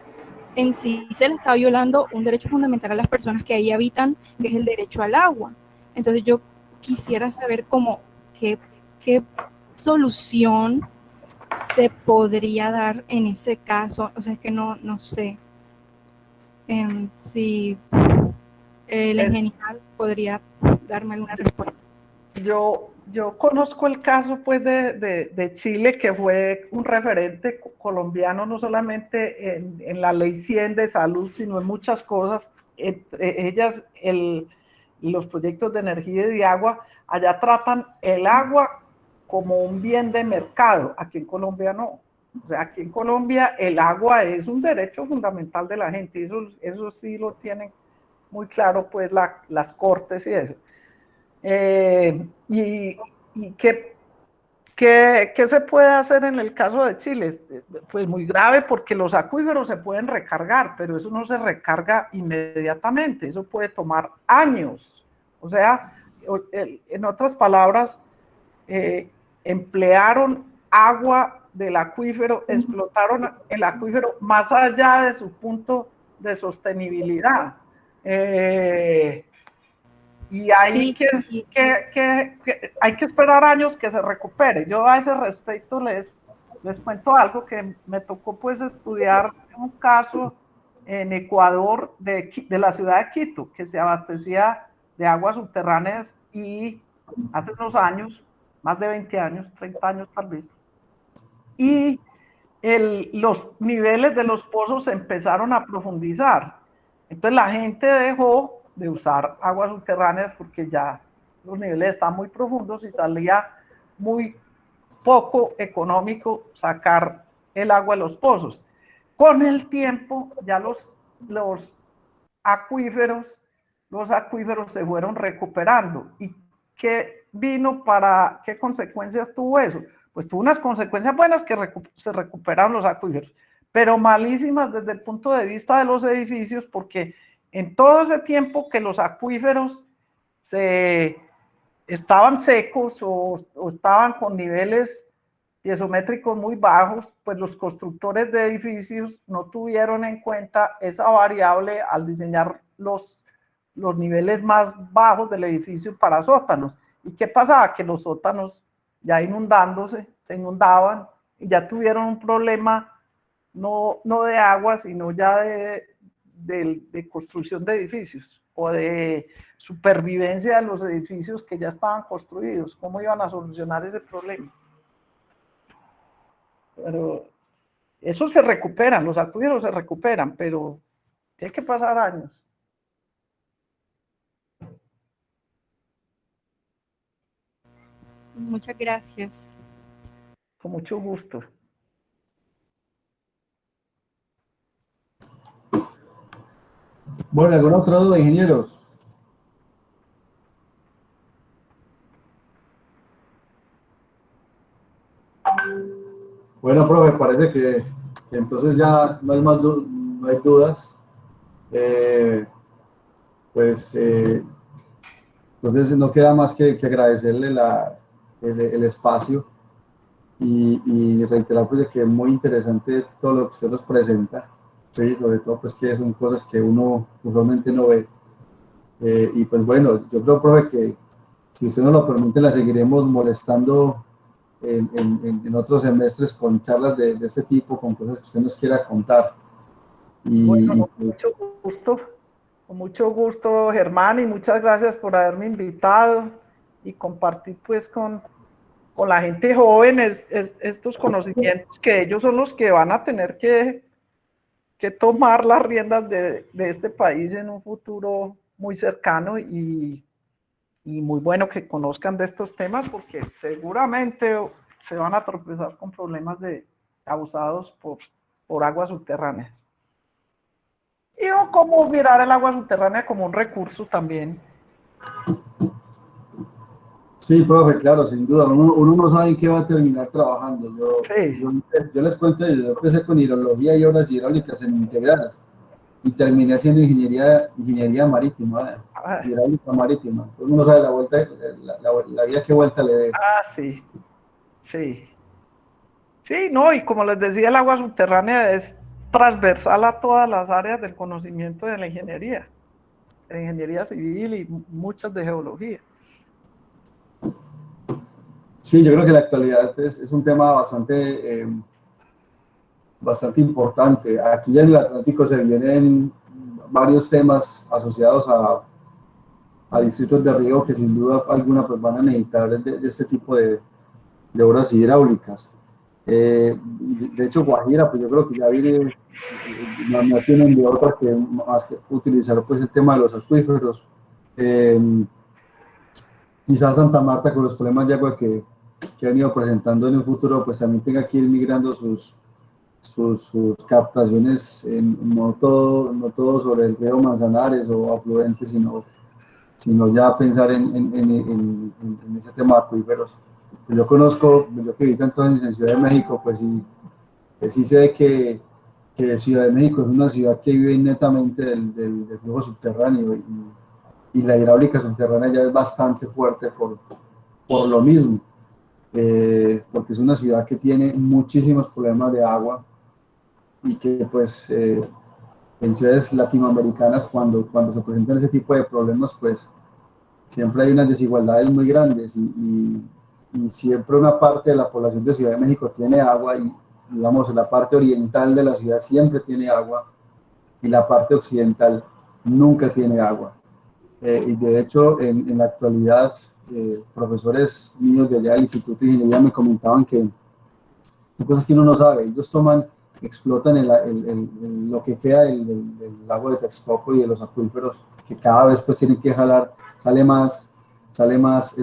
en sí se le está violando un derecho fundamental a las personas que ahí habitan, que es el derecho al agua. Entonces yo quisiera saber cómo qué solución se podría dar en ese caso. O sea, es que no sé si la ingeniera podría darme alguna respuesta. Yo conozco el caso pues de Chile, que fue un referente colombiano no solamente en la ley 100 de salud, sino en muchas cosas, entre ellas los proyectos de energía y de agua. Allá tratan el agua como un bien de mercado, aquí en Colombia no. O sea, aquí en Colombia el agua es un derecho fundamental de la gente, y eso sí lo tienen muy claro pues las cortes y eso. ¿Y qué se puede hacer en el caso de Chile? Pues muy grave, porque los acuíferos se pueden recargar, pero eso no se recarga inmediatamente, eso puede tomar años. O sea, en otras palabras, emplearon agua del acuífero, explotaron el acuífero más allá de su punto de sostenibilidad. Y hay, Sí, hay que esperar años que se recupere. Yo a ese respecto les cuento algo que me tocó pues estudiar un caso en Ecuador de la ciudad de Quito, que se abastecía de aguas subterráneas, y hace unos años, más de 20 años, 30 años tal vez, y los niveles de los pozos se empezaron a profundizar. Entonces la gente dejó de usar aguas subterráneas porque ya los niveles están muy profundos y salía muy poco económico sacar el agua de los pozos. Con el tiempo ya los acuíferos se fueron recuperando. ¿Y qué consecuencias tuvo eso? Pues tuvo unas consecuencias buenas, que se recuperaron los acuíferos, pero malísimas desde el punto de vista de los edificios, porque en todo ese tiempo que los acuíferos estaban secos o estaban con niveles piezométricos muy bajos, pues los constructores de edificios no tuvieron en cuenta esa variable al diseñar los niveles más bajos del edificio para sótanos. ¿Y qué pasaba? Que los sótanos, ya inundándose, se inundaban y ya tuvieron un problema no de agua, sino ya de construcción de edificios o de supervivencia de los edificios que ya estaban construidos. ¿Cómo iban a solucionar ese problema? Pero eso se recuperan, los acuíferos se recuperan, pero tiene que pasar años. Muchas gracias. Con mucho gusto. Bueno, ¿alguna otra duda, ingenieros? Bueno, profe, parece que entonces ya no hay más no hay dudas. Entonces no queda más que agradecerle el espacio y reiterar pues de que es muy interesante todo lo que usted nos presenta, ¿sí? Sobre todo pues que son cosas que uno usualmente no ve. Y pues bueno, yo creo, profe, que si usted nos lo permite, la seguiremos molestando en otros semestres con charlas de este tipo, con cosas que usted nos quiera contar. Bueno, con mucho gusto, Germán, y muchas gracias por haberme invitado y compartir pues con la gente joven estos conocimientos que ellos son los que van a tener que tomar las riendas de este país en un futuro muy cercano, y muy bueno que conozcan de estos temas, porque seguramente se van a tropezar con problemas causados por aguas subterráneas. Y cómo mirar el agua subterránea como un recurso también. Sí, profe, claro, sin duda. Uno no sabe en qué va a terminar trabajando. Yo les cuento, yo empecé con hidrología y obras hidráulicas en integral y terminé haciendo ingeniería marítima, hidráulica marítima. Todo el mundo sabe la vuelta, la vida que vuelta le dé. Sí, sí. Sí, no, y como les decía, el agua subterránea es transversal a todas las áreas del conocimiento de la ingeniería civil y muchas de geología. Sí, yo creo que la actualidad es un tema bastante importante. Aquí ya en el Atlántico se vienen varios temas asociados a distritos de riego que sin duda alguna pues van a necesitar de este tipo de obras hidráulicas. De hecho, Guajira, pues yo creo que ya viene, no tienen de otra que más que utilizar pues el tema de los acuíferos. Quizás Santa Marta, con los problemas de agua que ha venido presentando en un futuro, pues también tenga que ir migrando sus captaciones, no todo sobre el río Manzanares o afluentes, sino ya pensar en ese tema de acuíferos. Yo conozco, yo que viví tantos años en Ciudad de México, pues sí sé que Ciudad de México es una ciudad que vive netamente del flujo subterráneo y la hidráulica subterránea ya es bastante fuerte por lo mismo, porque es una ciudad que tiene muchísimos problemas de agua y que pues en ciudades latinoamericanas cuando se presentan ese tipo de problemas pues siempre hay unas desigualdades muy grandes y siempre una parte de la población de Ciudad de México tiene agua y digamos la parte oriental de la ciudad siempre tiene agua y la parte occidental nunca tiene agua. Y de hecho en la actualidad profesores míos de allá del Instituto de Ingeniería me comentaban que hay cosas que uno no sabe. Ellos explotan lo que queda del lago de Texcoco y de los acuíferos, que cada vez pues tienen que jalar, sale más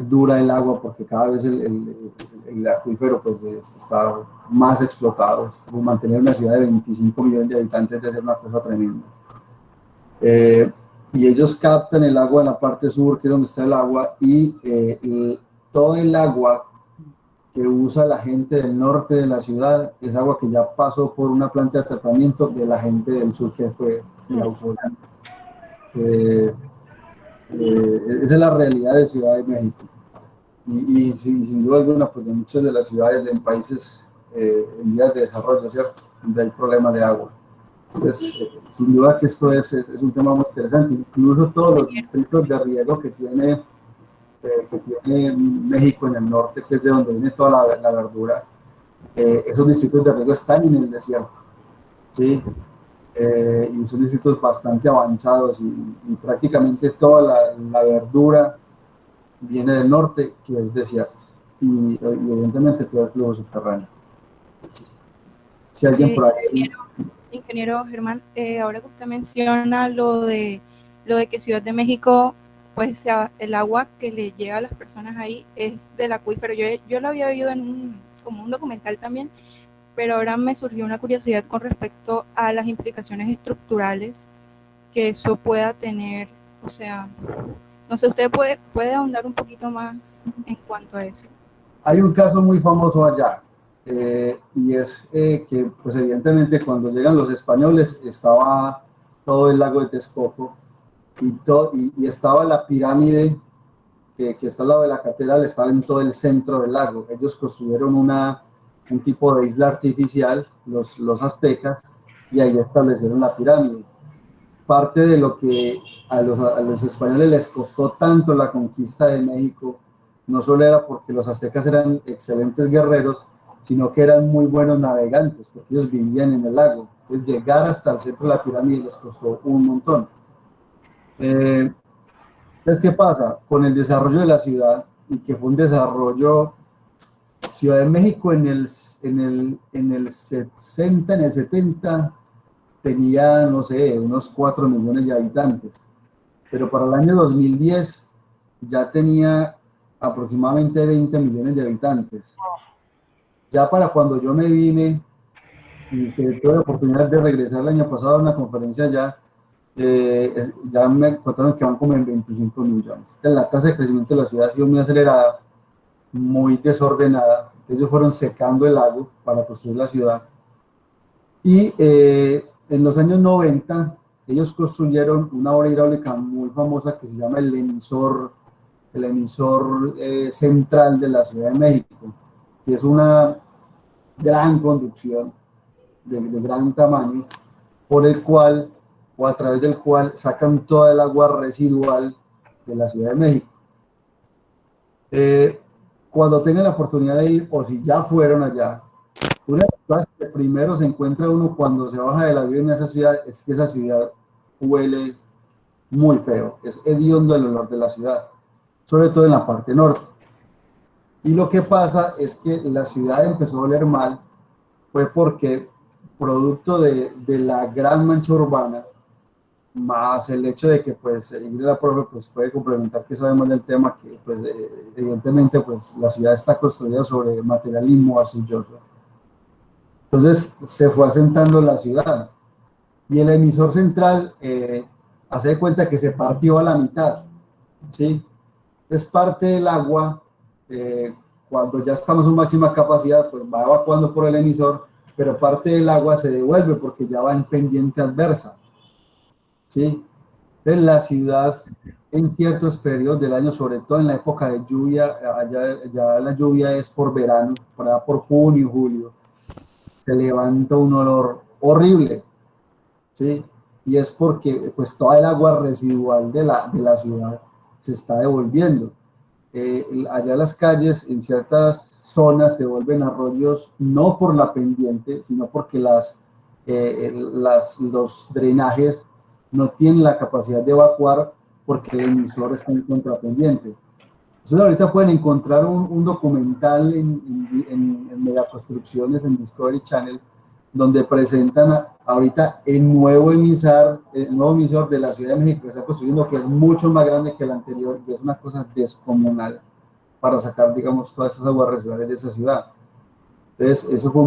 dura el agua porque cada vez el acuífero pues está más explotado. Mantener una ciudad de 25 millones de habitantes debe ser una cosa tremenda. Y ellos captan el agua en la parte sur, que es donde está el agua, y todo el agua que usa la gente del norte de la ciudad es agua que ya pasó por una planta de tratamiento de la gente del sur que la usó. Esa es la realidad de Ciudad de México. Y sin duda alguna, pues en muchas de las ciudades en países en vías de desarrollo, ¿cierto?, donde hay problemas de agua. Entonces, sin duda que esto es un tema muy interesante. Incluso todos los distritos de riego que tiene México en el norte, que es de donde viene toda la verdura, esos distritos de riego están en el desierto, ¿sí? Y son distritos bastante avanzados y prácticamente toda la verdura viene del norte, que es desierto, y evidentemente todo el flujo subterráneo. Si alguien por ahí... Ingeniero Germán, ahora que usted menciona lo de que Ciudad de México, pues el agua que le llega a las personas ahí es del acuífero. Yo lo había oído como un documental también, pero ahora me surgió una curiosidad con respecto a las implicaciones estructurales que eso pueda tener. O sea, no sé, ¿usted puede ahondar un poquito más en cuanto a eso? Hay un caso muy famoso allá, y es que, pues evidentemente, cuando llegan los españoles, estaba todo el lago de Texcoco y estaba la pirámide que está al lado de la catedral, estaba en todo el centro del lago. Ellos construyeron un tipo de isla artificial, los aztecas, y ahí establecieron la pirámide. Parte de lo que a los españoles les costó tanto la conquista de México, no solo era porque los aztecas eran excelentes guerreros, sino que eran muy buenos navegantes, porque ellos vivían en el lago. Entonces, llegar hasta el centro de la pirámide les costó un montón. Entonces, ¿qué pasa? Con el desarrollo de la ciudad, y que fue un desarrollo... Ciudad de México en el 60, en el 70, tenía, no sé, unos 4 millones de habitantes. Pero para el año 2010 ya tenía aproximadamente 20 millones de habitantes. Ya para cuando yo me vine, y que tuve la oportunidad de regresar el año pasado a una conferencia allá, ya me contaron que van como en 25 millones. La tasa de crecimiento de la ciudad ha sido muy acelerada, muy desordenada. Ellos fueron secando el lago para construir la ciudad. Y en los años 90, ellos construyeron una obra hidráulica muy famosa que se llama el emisor central de la Ciudad de México, que es una gran conducción de gran tamaño, por el cual, o a través del cual, sacan toda el agua residual de la Ciudad de México. Cuando tengan la oportunidad de ir, o si ya fueron allá, una de las cosas que primero se encuentra uno cuando se baja del avión en esa ciudad es que esa ciudad huele muy feo, es hediondo el olor de la ciudad, sobre todo en la parte norte. Y lo que pasa es que la ciudad empezó a oler mal, fue porque, producto de la gran mancha urbana, más el hecho de que, pues, la profe pues, puede complementar que sabemos del tema, que pues, evidentemente pues, la ciudad está construida sobre materialismo arcilloso. Entonces se fue asentando la ciudad, y el emisor central hace de cuenta que se partió a la mitad, ¿sí? Es parte del agua, cuando ya estamos en máxima capacidad, pues va evacuando por el emisor, pero parte del agua se devuelve porque ya va en pendiente adversa, ¿sí? Entonces la ciudad en ciertos periodos del año, sobre todo en la época de lluvia, ya la lluvia es por verano, por junio, julio, se levanta un olor horrible, ¿sí? Y es porque pues toda el agua residual de la ciudad se está devolviendo. Allá las calles en ciertas zonas se vuelven arroyos no por la pendiente, sino porque los drenajes no tienen la capacidad de evacuar porque el emisor está en contrapendiente. Entonces ahorita pueden encontrar un documental en Megaconstrucciones, en Discovery Channel, donde presentan ahorita el nuevo emisor de la Ciudad de México que está construyendo, que es mucho más grande que el anterior, y es una cosa descomunal para sacar, digamos, todas esas aguas residuales de esa ciudad. Entonces, eso fue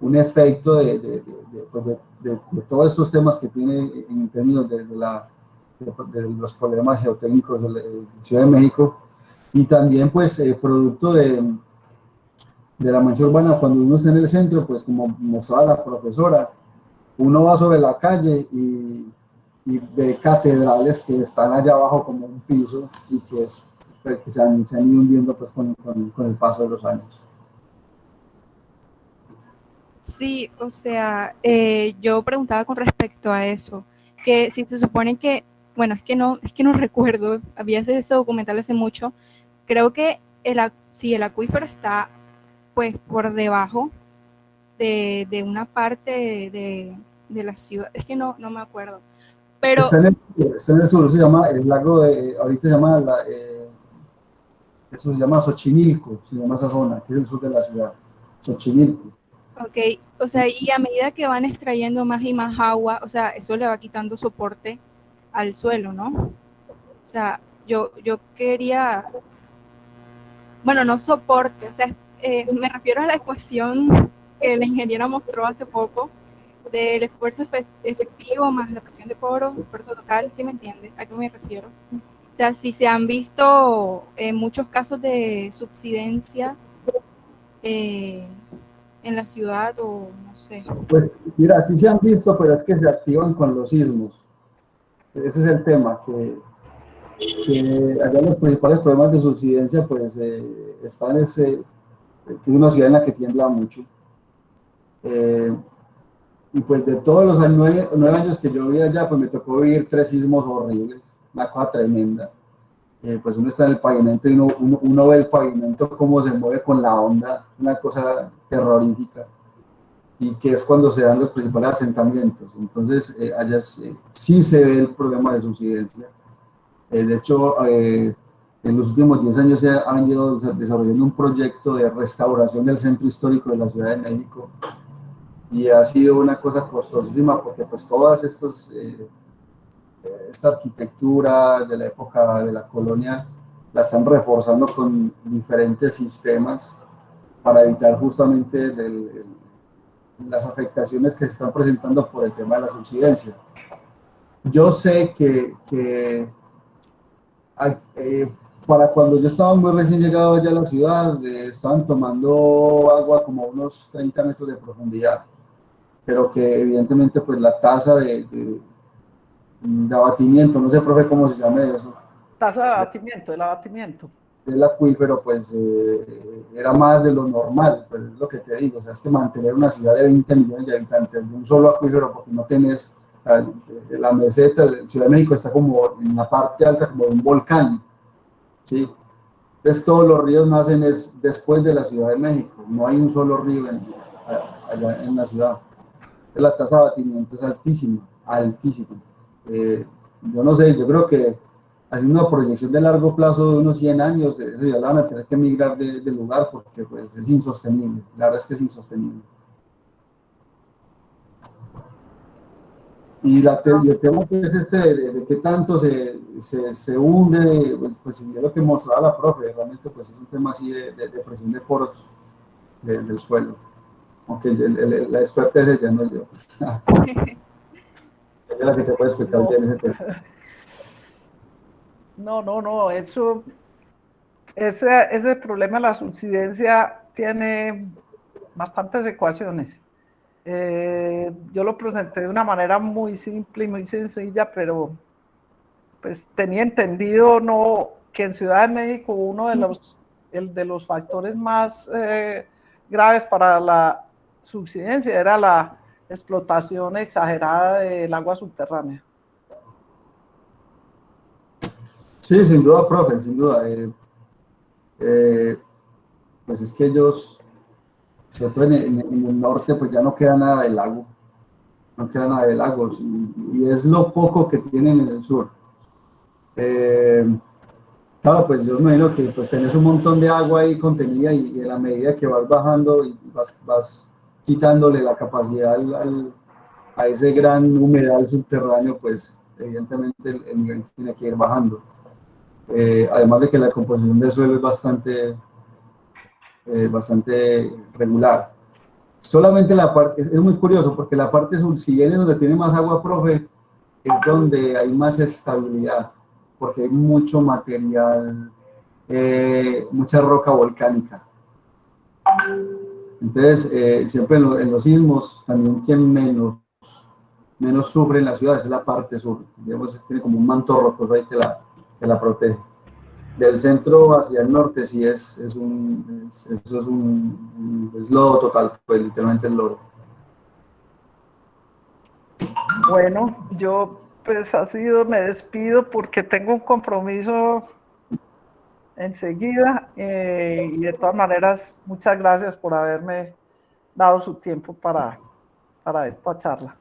un efecto de todos estos temas que tiene en términos de los problemas geotécnicos de la Ciudad de México. Y también, pues, producto de la mancha urbana, cuando uno está en el centro, pues, como mostraba la profesora, uno va sobre la calle y ve catedrales que están allá abajo como un piso y que, pues, que se han ido hundiendo, pues, con el paso de los años. Sí, o sea, yo preguntaba con respecto a eso, que si se supone que, bueno, es que no recuerdo, había ese documental hace mucho, creo que si el acuífero está pues por debajo de una parte de la ciudad, es que no me acuerdo, pero Está en el sur, se llama el lago de, ahorita se llama, eso se llama Xochimilco, se llama esa zona, que es el sur de la ciudad, Xochimilco. ok, o sea, y a medida que van extrayendo más y más agua, o sea, eso le va quitando soporte al suelo, ¿no? O sea, yo quería, bueno, no soporte, o sea, me refiero a la ecuación que la ingeniera mostró hace poco del esfuerzo efectivo más la presión de poro, esfuerzo total, ¿sí me entiende? ¿A qué me refiero? O sea, si se han visto muchos casos de subsidencia en la ciudad o no sé. Pues mira, sí se han visto, pero es que se activan con los sismos. Ese es el tema, que allá los principales problemas de subsidencia, pues, están que es una ciudad en la que tiembla mucho. Y pues de todos los 9 años que yo viví allá, pues me tocó vivir 3 sismos horribles, una cosa tremenda. Pues uno está en el pavimento y uno ve el pavimento cómo se mueve con la onda, una cosa terrorífica, y que es cuando se dan los principales asentamientos. Entonces, allá sí se ve el problema de subsidencia. De hecho, en los últimos 10 años se ha venido desarrollando un proyecto de restauración del centro histórico de la Ciudad de México, y ha sido una cosa costosísima porque pues todas esta arquitectura de la época de la colonia la están reforzando con diferentes sistemas para evitar justamente las afectaciones que se están presentando por el tema de la subsidencia. Yo sé que para cuando yo estaba muy recién llegado allá a la ciudad, estaban tomando agua como a unos 30 metros de profundidad, pero que evidentemente pues la tasa de abatimiento, no sé, profe, cómo se llama eso. Tasa de abatimiento, el abatimiento. Del acuífero, pues era más de lo normal, pero es lo que te digo, o sea, es que mantener una ciudad de 20 millones de habitantes de un solo acuífero, porque no tenés la meseta, la Ciudad de México está como en la parte alta, como de un volcán, ¿sí? Entonces todos los ríos nacen después de la Ciudad de México, no hay un solo río allá en la ciudad. La tasa de abatimiento es altísima, altísima. Yo no sé, yo creo que haciendo una proyección de largo plazo de unos 100 años, eso ya la van a tener que emigrar de lugar porque pues, es insostenible, la verdad es que es insostenible. Y el tema que es de qué tanto se hunde, pues es lo que mostraba la profe, realmente pues es un tema así de presión de poros del suelo, aunque la experta es ella, no yo. Ella es la que te puede explicar bien ese tema. No, ese problema de la subsidencia tiene bastantes ecuaciones. Yo lo presenté de una manera muy simple y muy sencilla, pero pues tenía entendido que en Ciudad de México uno de los factores más graves para la subsidencia era la explotación exagerada del agua subterránea. Sí, sin duda, profe, sin duda. Pues es que ellos, sobre todo en el norte, pues ya no queda nada del lago, no queda nada del lago, y es lo poco que tienen en el sur. Claro, pues yo me imagino que pues tenés un montón de agua ahí contenida y en la medida que vas bajando y vas quitándole la capacidad a ese gran humedal subterráneo, pues evidentemente el nivel tiene que ir bajando. Además de que la composición del suelo es bastante regular. Solamente la parte, es muy curioso porque la parte sur, si bien es donde tiene más agua, profe, es donde hay más estabilidad, porque hay mucho material mucha roca volcánica. Entonces, siempre en los sismos, también quien menos sufre en la ciudad es la parte sur. Digamos, tiene como un manto rocoso ahí que la protege. Del centro hacia el norte sí es lodo total, pues literalmente el lodo. Bueno, yo pues me despido porque tengo un compromiso enseguida y de todas maneras, muchas gracias por haberme dado su tiempo para esta charla.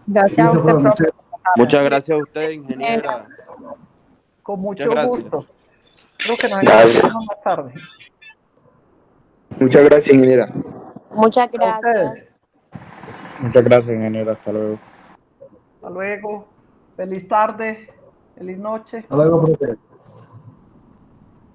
Gracias a Listo, usted, profe, profe. Muchas gracias a usted, ingeniera. Con mucho Muchas gracias. gusto. Creo que nos encontramos más tarde. Muchas gracias, ingeniera. Muchas A ustedes. gracias. Muchas gracias, ingeniera. Hasta luego. Hasta luego. Feliz tarde. Feliz noche. Hasta luego, profe.